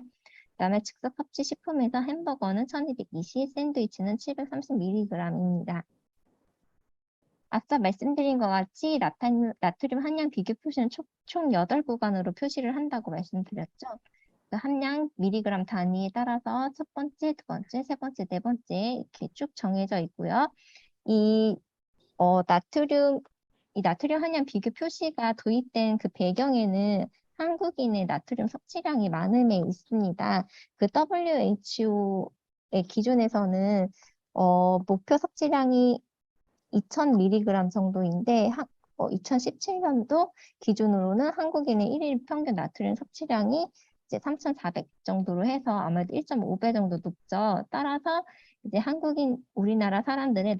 그다음에 즉석 섭취 식품에서 햄버거는 1220, 샌드위치는 730mg입니다. 앞서 말씀드린 것 같이 나트륨 함량 비교 표시는 총 8구간으로 표시를 한다고 말씀드렸죠. 그 함량 미리그램 단위에 따라서 첫 번째, 두 번째, 세 번째, 네 번째 이렇게 쭉 정해져 있고요. 이 나트륨 함량 비교 표시가 도입된 그 배경에는 한국인의 나트륨 섭취량이 많음에 있습니다. 그 WHO의 기준에서는 목표 섭취량이 2000mg 정도인데 2017년도 기준으로는 한국인의 1일 평균 나트륨 섭취량이 이제 3,400 정도로 해서 아마도 1.5배 정도 높죠. 따라서 이제 우리나라 사람들의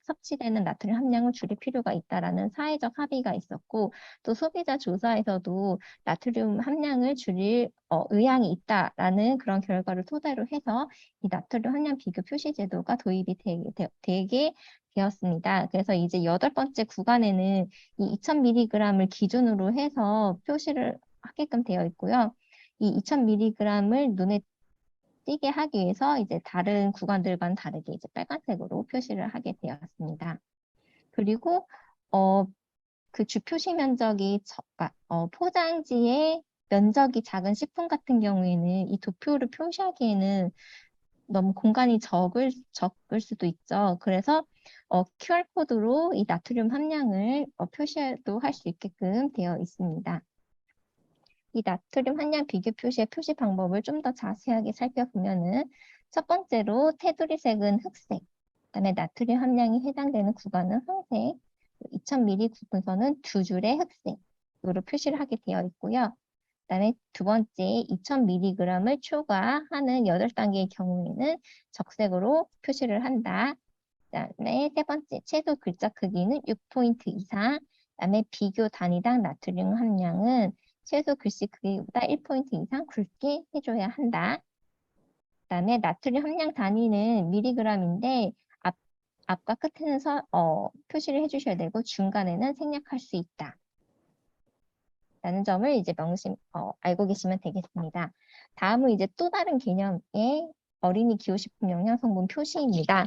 섭취되는 나트륨 함량을 줄일 필요가 있다라는 사회적 합의가 있었고, 또 소비자 조사에서도 나트륨 함량을 줄일 의향이 있다라는 그런 결과를 토대로 해서 이 나트륨 함량 비교 표시 제도가 도입이 되게 되었습니다. 그래서 이제 8번째 구간에는 이 2000mg을 기준으로 해서 표시를 하게끔 되어 있고요. 이 2000mg을 눈에 띄게 하기 위해서 이제 다른 구간들과는 다르게 이제 빨간색으로 표시를 하게 되었습니다. 그리고 그 주표시 면적이 포장지의 면적이 작은 식품 같은 경우에는 이 도표를 표시하기에는 너무 공간이 적을 수도 있죠. 그래서 QR코드로 이 나트륨 함량을 표시도 할 수 있게끔 되어 있습니다. 이 나트륨 함량 비교 표시의 표시 방법을 좀 더 자세하게 살펴보면은 첫 번째로 테두리색은 흑색, 그다음에 나트륨 함량이 해당되는 구간은 황색, 2000ml 구분선은 두 줄의 흑색으로 표시를 하게 되어 있고요. 그다음에 두 번째 2000mg을 초과하는 8단계의 경우에는 적색으로 표시를 한다. 그다음에 세 번째 최소 글자 크기는 6포인트 이상. 그다음에 비교 단위당 나트륨 함량은 최소 글씨 크기보다 1포인트 이상 굵게 해줘야 한다. 그다음에 나트륨 함량 단위는 미리그램인데 앞과 끝에는 표시를 해주셔야 되고 중간에는 생략할 수 있다. 라는 점을 이제 알고 계시면 되겠습니다. 다음은 이제 또 다른 개념의 어린이 기호식품 영양성분 표시입니다.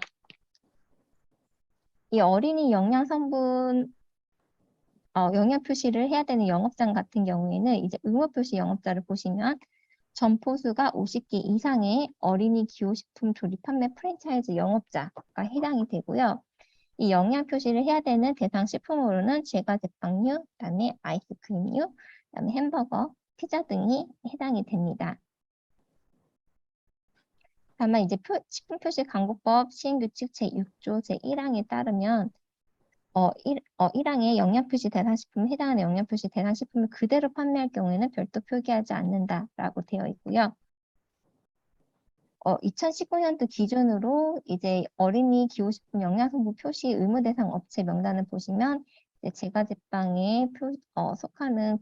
이 어린이 영양성분 영양 표시를 해야 되는 영업장 같은 경우에는 이제 의무 표시 영업자를 보시면 점포수가 50개 이상의 어린이 기호식품 조립 판매 프랜차이즈 영업자가 해당이 되고요. 이 영양 표시를 해야 되는 대상 식품으로는 제과 제빵류, 그다음에 아이스크림류, 그다음에 햄버거, 피자 등이 해당이 됩니다. 다만 이제 식품 표시 광고법 시행규칙 제6조 제1항에 따르면 1항의 영양표시 대상식품에 해당하는 영양표시 대상식품을 그대로 판매할 경우에는 별도 표기하지 않는다라고 되어 있고요. 2019년도 기준으로 이제 어린이 기호식품 영양성분 표시 의무 대상 업체 명단을 보시면 제과 제빵에 속하는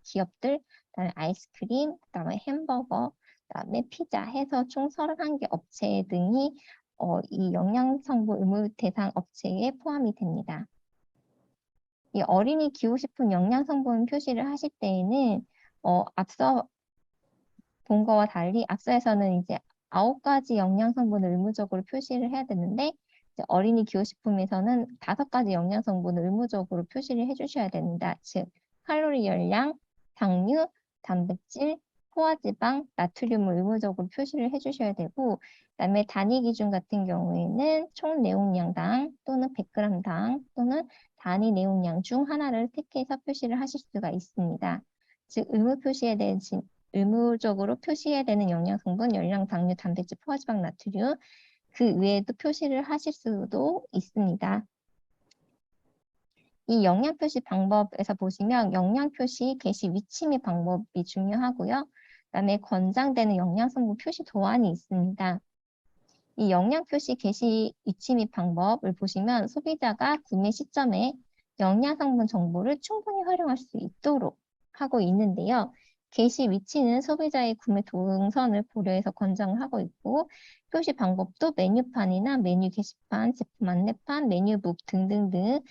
기업들, 그다음에 아이스크림, 그다음에 햄버거, 그다음에 피자 해서 총 31개 업체 등이 이 영양성분 의무 대상 업체에 포함이 됩니다. 이 어린이 기호식품 영양성분 표시를 하실 때에는 앞서 본 거와 달리 앞서에서는 이제 9가지 영양성분을 의무적으로 표시를 해야 되는데 이제 어린이 기호식품에서는 5가지 영양성분을 의무적으로 표시를 해주셔야 됩니다. 즉 칼로리 열량, 당류, 단백질, 포화지방, 나트륨을 의무적으로 표시를 해주셔야 되고 그다음에 단위 기준 같은 경우에는 총 내용량당 또는 100g당 또는 단위 내용량 중 하나를 택해서 표시를 하실 수가 있습니다. 즉 의무적으로 표시해야 되는 영양성분, 열량, 당류, 단백질, 포화지방, 나트륨 그 외에도 표시를 하실 수도 있습니다. 이 영양 표시 방법에서 보시면 영양 표시 게시 위치 및 방법이 중요하고요. 그다음에 권장되는 영양성분 표시 도안이 있습니다. 이 영양 표시 게시 위치 및 방법을 보시면 소비자가 구매 시점에 영양성분 정보를 충분히 활용할 수 있도록 하고 있는데요. 게시 위치는 소비자의 구매 동선을 고려해서 권장을 하고 있고 표시 방법도 메뉴판이나 메뉴 게시판, 제품 안내판, 메뉴북 등등등을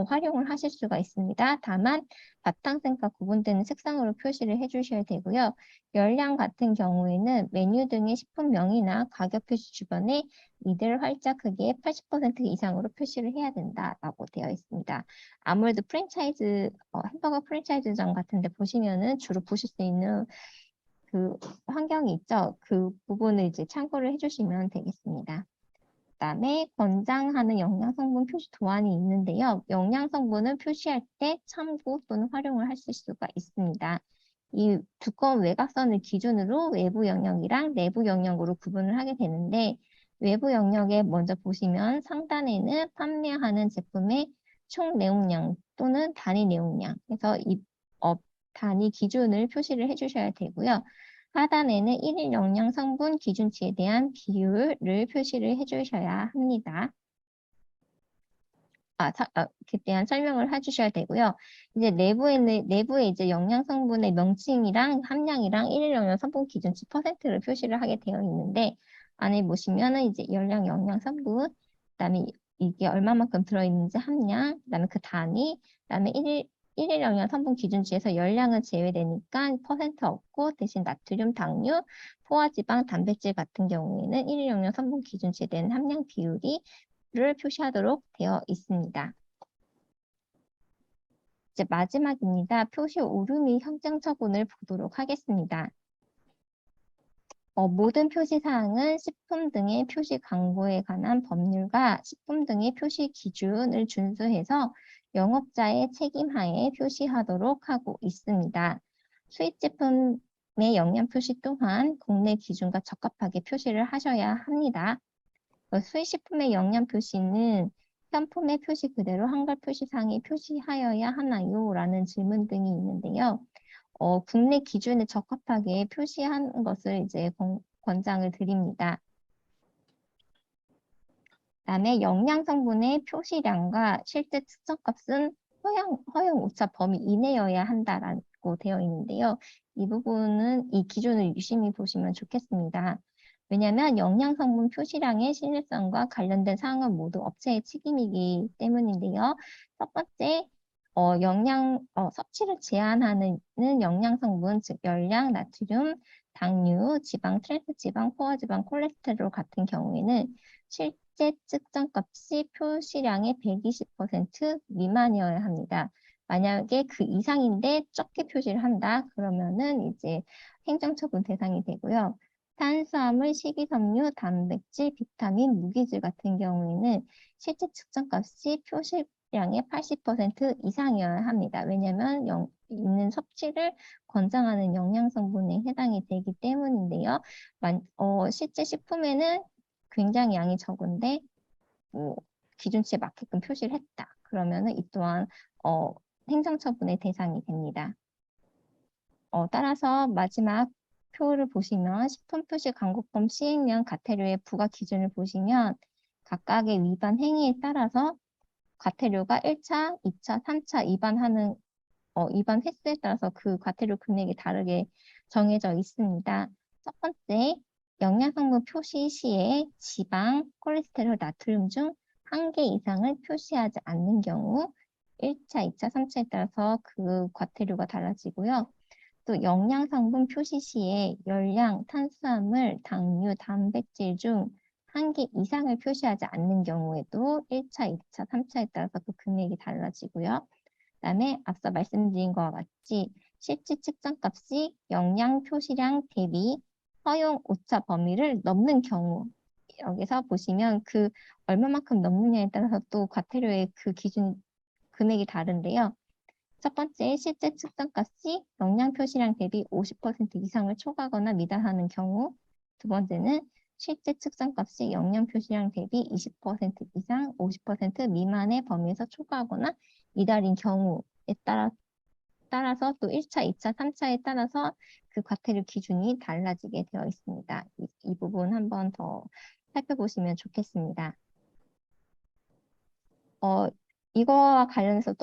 활용을 하실 수가 있습니다. 다만 바탕색과 구분되는 색상으로 표시를 해주셔야 되고요. 열량 같은 경우에는 메뉴 등의 식품명이나 가격 표시 주변에 이들 활자 크기의 80% 이상으로 표시를 해야 된다라고 되어 있습니다. 아무래도 햄버거 프랜차이즈점 같은 데 보시면은 주로 보실 수 있는 그 환경이 있죠. 그 부분을 이제 참고를 해주시면 되겠습니다. 그다음에 권장하는 영양성분 표시 도안이 있는데요. 영양성분을 표시할 때 참고 또는 활용을 하실 수가 있습니다. 이 두꺼운 외곽선을 기준으로 외부 영역이랑 내부 영역으로 구분을 하게 되는데 외부 영역에 먼저 보시면 상단에는 판매하는 제품의 총 내용량 또는 단위 내용량 그래서 이 단위 기준을 표시를 해주셔야 되고요. 하단에는 일일 영양 성분 기준치에 대한 비율을 표시를 해주셔야 합니다. 그에 대한 설명을 해주셔야 되고요. 이제 내부에 이제 영양 성분의 명칭이랑 함량이랑 일일 영양 성분 기준치 퍼센트를 표시를 하게 되어 있는데 안에 보시면은 이제 열량 영양 성분, 그다음에 이게 얼마만큼 들어있는지 함량, 그다음에 그 단위, 그다음에 일일 영양 성분 기준치에서 열량은 제외되니까 퍼센트 없고 대신 나트륨, 당류, 포화지방, 단백질 같은 경우에는 일일 영양 성분 기준치에 대한 함량 비율이 를 표시하도록 되어 있습니다. 이제 마지막입니다. 표시 오류 및 형장 처분을 보도록 하겠습니다. 모든 표시 사항은 식품 등의 표시 광고에 관한 법률과 식품 등의 표시 기준을 준수해서 영업자의 책임하에 표시하도록 하고 있습니다. 수입 제품의 영양 표시 또한 국내 기준과 적합하게 표시를 하셔야 합니다. 수입식품의 영양 표시는 현품의 표시 그대로 한글 표시상에 표시하여야 하나요? 라는 질문 등이 있는데요. 국내 기준에 적합하게 표시한 것을 이제 권장을 드립니다. 그다음에 영양 성분의 표시량과 실제 측정값은 허용 오차 범위 이내여야 한다라고 되어 있는데요. 이 부분은 이 기준을 유심히 보시면 좋겠습니다. 왜냐하면 영양 성분 표시량의 신뢰성과 관련된 사항은 모두 업체의 책임이기 때문인데요. 첫 번째, 섭취를 제한하는 영양 성분, 즉 열량, 나트륨, 당류, 지방, 트랜스 지방, 포화지방, 콜레스테롤 같은 경우에는 실제 측정값이 표시량의 120% 미만이어야 합니다. 만약에 그 이상인데 적게 표시를 한다, 그러면은 이제 행정처분 대상이 되고요. 탄수화물, 식이섬유, 단백질, 비타민, 무기질 같은 경우에는 실제 측정값이 표시량의 80% 이상이어야 합니다. 왜냐하면 있는 섭취를 권장하는 영양성분에 해당이 되기 때문인데요. 실제 식품에는 굉장히 양이 적은데 기준치에 맞게끔 표시를 했다. 그러면은 이 또한 행정처분의 대상이 됩니다. 따라서 마지막 표를 보시면 식품표시 광고법 시행령 과태료의 부과 기준을 보시면 각각의 위반 행위에 따라서 과태료가 1차, 2차, 3차 위반 횟수에 따라서 그 과태료 금액이 다르게 정해져 있습니다. 첫 번째, 영양성분 표시 시에 지방, 콜레스테롤, 나트륨 중 한 개 이상을 표시하지 않는 경우 1차, 2차, 3차에 따라서 그 과태료가 달라지고요. 또 영양성분 표시 시에 열량, 탄수화물, 당류, 단백질 중 한 개 이상을 표시하지 않는 경우에도 1차, 2차, 3차에 따라서 그 금액이 달라지고요. 그다음에 앞서 말씀드린 것과 같이 실제 측정값이 영양 표시량 대비 허용 오차 범위를 넘는 경우 여기서 보시면 그 얼마만큼 넘느냐에 따라서 또 과태료의 그 기준 금액이 다른데요. 첫 번째, 실제 측정값이 영양 표시량 대비 50% 이상을 초과하거나 미달하는 경우. 두 번째는 실제 측정값이 영양 표시량 대비 20% 이상, 50% 미만의 범위에서 초과하거나 미달인 경우에 따라서 또 1차, 2차, 3차에 따라서 그 과태료 기준이 달라지게 되어 있습니다. 이 부분 한 번 더 살펴보시면 좋겠습니다. 이거와 관련해서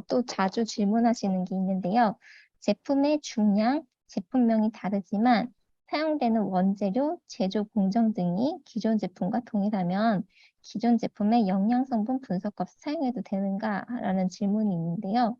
또 자주 질문하시는 게 있는데요. 제품의 중량, 제품명이 다르지만 사용되는 원재료, 제조 공정 등이 기존 제품과 동일하면 기존 제품의 영양성분 분석값 사용해도 되는가라는 질문이 있는데요.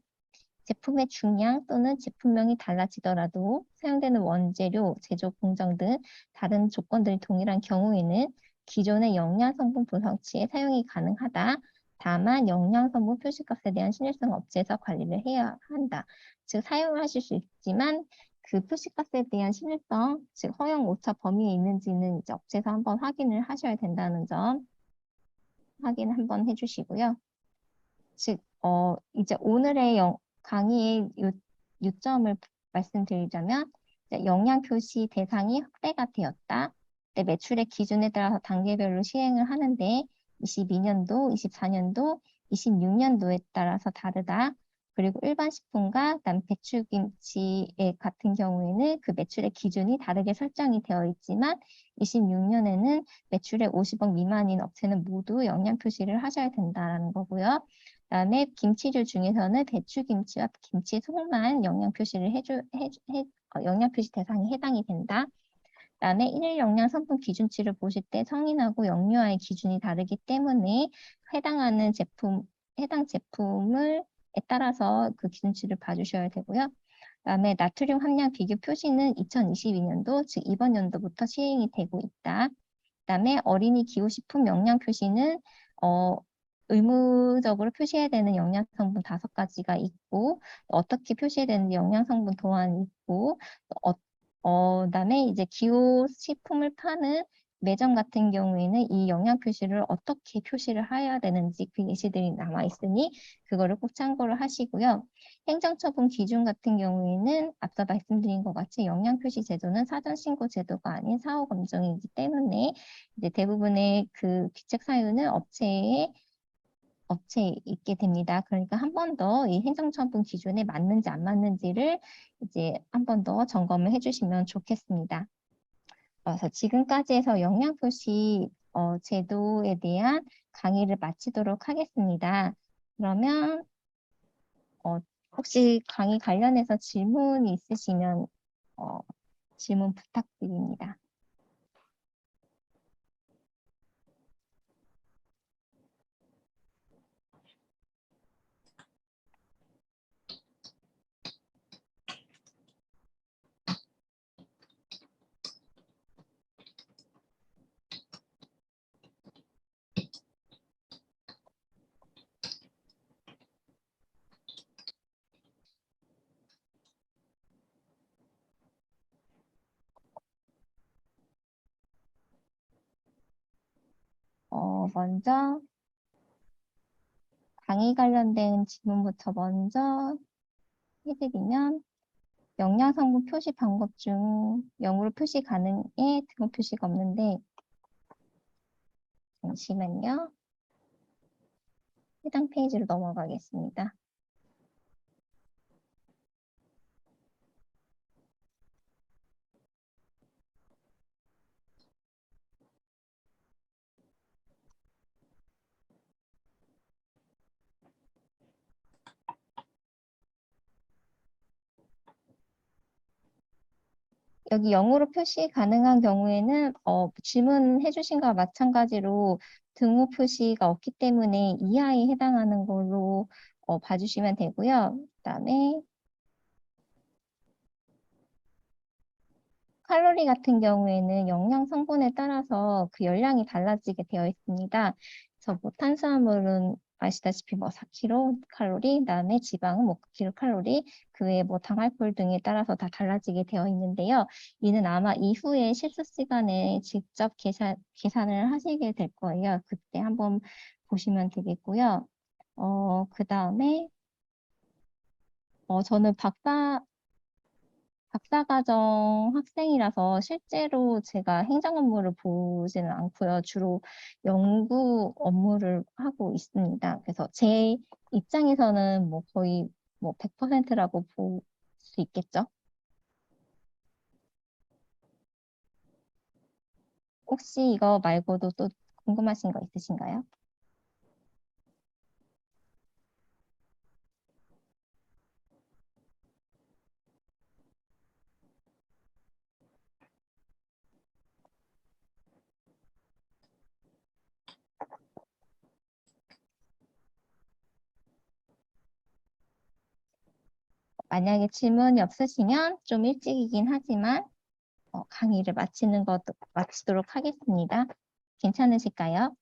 제품의 중량 또는 제품명이 달라지더라도 사용되는 원재료, 제조 공정 등 다른 조건들이 동일한 경우에는 기존의 영양성분 분석치에 사용이 가능하다. 다만 영양성분 표시값에 대한 신뢰성 업체에서 관리를 해야 한다. 즉 사용하실 수 있지만 그 표시값에 대한 신뢰성, 즉 허용 오차 범위에 있는지는 이제 업체에서 한번 확인을 하셔야 된다는 점 확인 한번 해주시고요. 즉 이제 오늘의 강의의 요점을 말씀드리자면 영양 표시 대상이 확대가 되었다. 매출의 기준에 따라서 단계별로 시행을 하는데 22년도, 24년도, 26년도에 따라서 다르다. 그리고 일반 식품과 그다음 배추김치 같은 경우에는 그 매출의 기준이 다르게 설정이 되어 있지만 26년에는 매출의 50억 미만인 업체는 모두 영양 표시를 하셔야 된다는 거고요. 그다음에 김치류 중에서는 배추김치와 김치 속만 영양 표시를 영양 표시 대상에 해당이 된다. 그다음에 일일 영양 성분 기준치를 보실 때 성인하고 영유아의 기준이 다르기 때문에 해당 제품을 따라서 그 기준치를 봐주셔야 되고요. 그다음에 나트륨 함량 비교 표시는 2022년도, 즉 이번 연도부터 시행이 되고 있다. 그다음에 어린이 기호식품 영양 표시는 의무적으로 표시해야 되는 영양 성분 5가지가 있고 어떻게 표시해야 되는 영양 성분 또한 있고 그다음에 이제 기호식품을 파는 매점 같은 경우에는 이 영양 표시를 어떻게 표시를 해야 되는지 그 예시들이 남아 있으니 그거를 꼭 참고를 하시고요. 행정처분 기준 같은 경우에는 앞서 말씀드린 것 같이 영양 표시 제도는 사전 신고 제도가 아닌 사후 검증이기 때문에 이제 대부분의 그 귀책 사유는 업체에 있게 됩니다. 그러니까 한 번 더 이 행정처분 기준에 맞는지 안 맞는지를 이제 한 번 더 점검을 해주시면 좋겠습니다. 그래서 지금까지 해서 영양표시 제도에 대한 강의를 마치도록 하겠습니다. 그러면 혹시 강의 관련해서 질문이 있으시면 질문 부탁드립니다. 먼저 강의 관련된 질문부터 먼저 해드리면 영양 성분 표시 방법 중 영어로 표시 가능해 등록 표시가 없는데 잠시만요. 해당 페이지로 넘어가겠습니다. 여기 0으로 표시 가능한 경우에는 질문해 주신 것과 마찬가지로 등호 표시가 없기 때문에 이하에 해당하는 걸로 봐주시면 되고요. 그다음에 칼로리 같은 경우에는 영양 성분에 따라서 그 열량이 달라지게 되어 있습니다. 그래서 뭐 탄수화물은 아시다시피 뭐 4kcal, 그다음에 지방은 뭐 9kcal, 그 외에 뭐 당알코올 등에 따라서 다 달라지게 되어 있는데요. 이는 아마 이후에 실습 시간에 직접 계산을 하시게 될 거예요. 그때 한번 보시면 되겠고요. 그다음에 저는 박사과정 학생이라서 실제로 제가 행정 업무를 보지는 않고요. 주로 연구 업무를 하고 있습니다. 그래서 제 입장에서는 뭐 거의 뭐 100%라고 볼 수 있겠죠. 혹시 이거 말고도 또 궁금하신 거 있으신가요? 만약에 질문이 없으시면 좀 일찍이긴 하지만 강의를 마치도록 하겠습니다. 괜찮으실까요?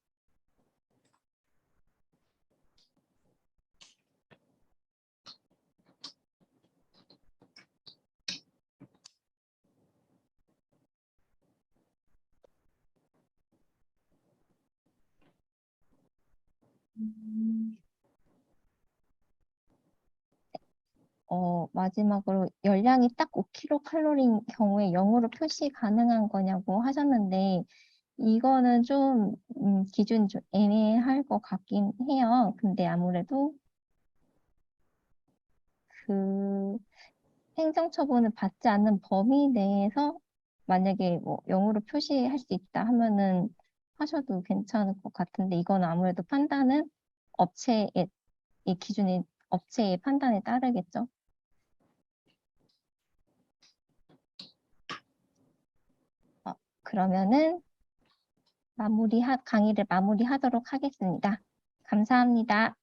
마지막으로 열량이 딱 5kcal인 경우에 0으로 표시 가능한 거냐고 하셨는데, 이거는 좀, 기준이 좀 애매할 것 같긴 해요. 근데 아무래도 그 행정처분을 받지 않는 범위 내에서 만약에 뭐 0으로 표시할 수 있다 하면은 하셔도 괜찮을 것 같은데, 이거는 아무래도 판단은 업체의, 이 기준이 업체의 판단에 따르겠죠. 그러면은 강의를 마무리하도록 하겠습니다. 감사합니다.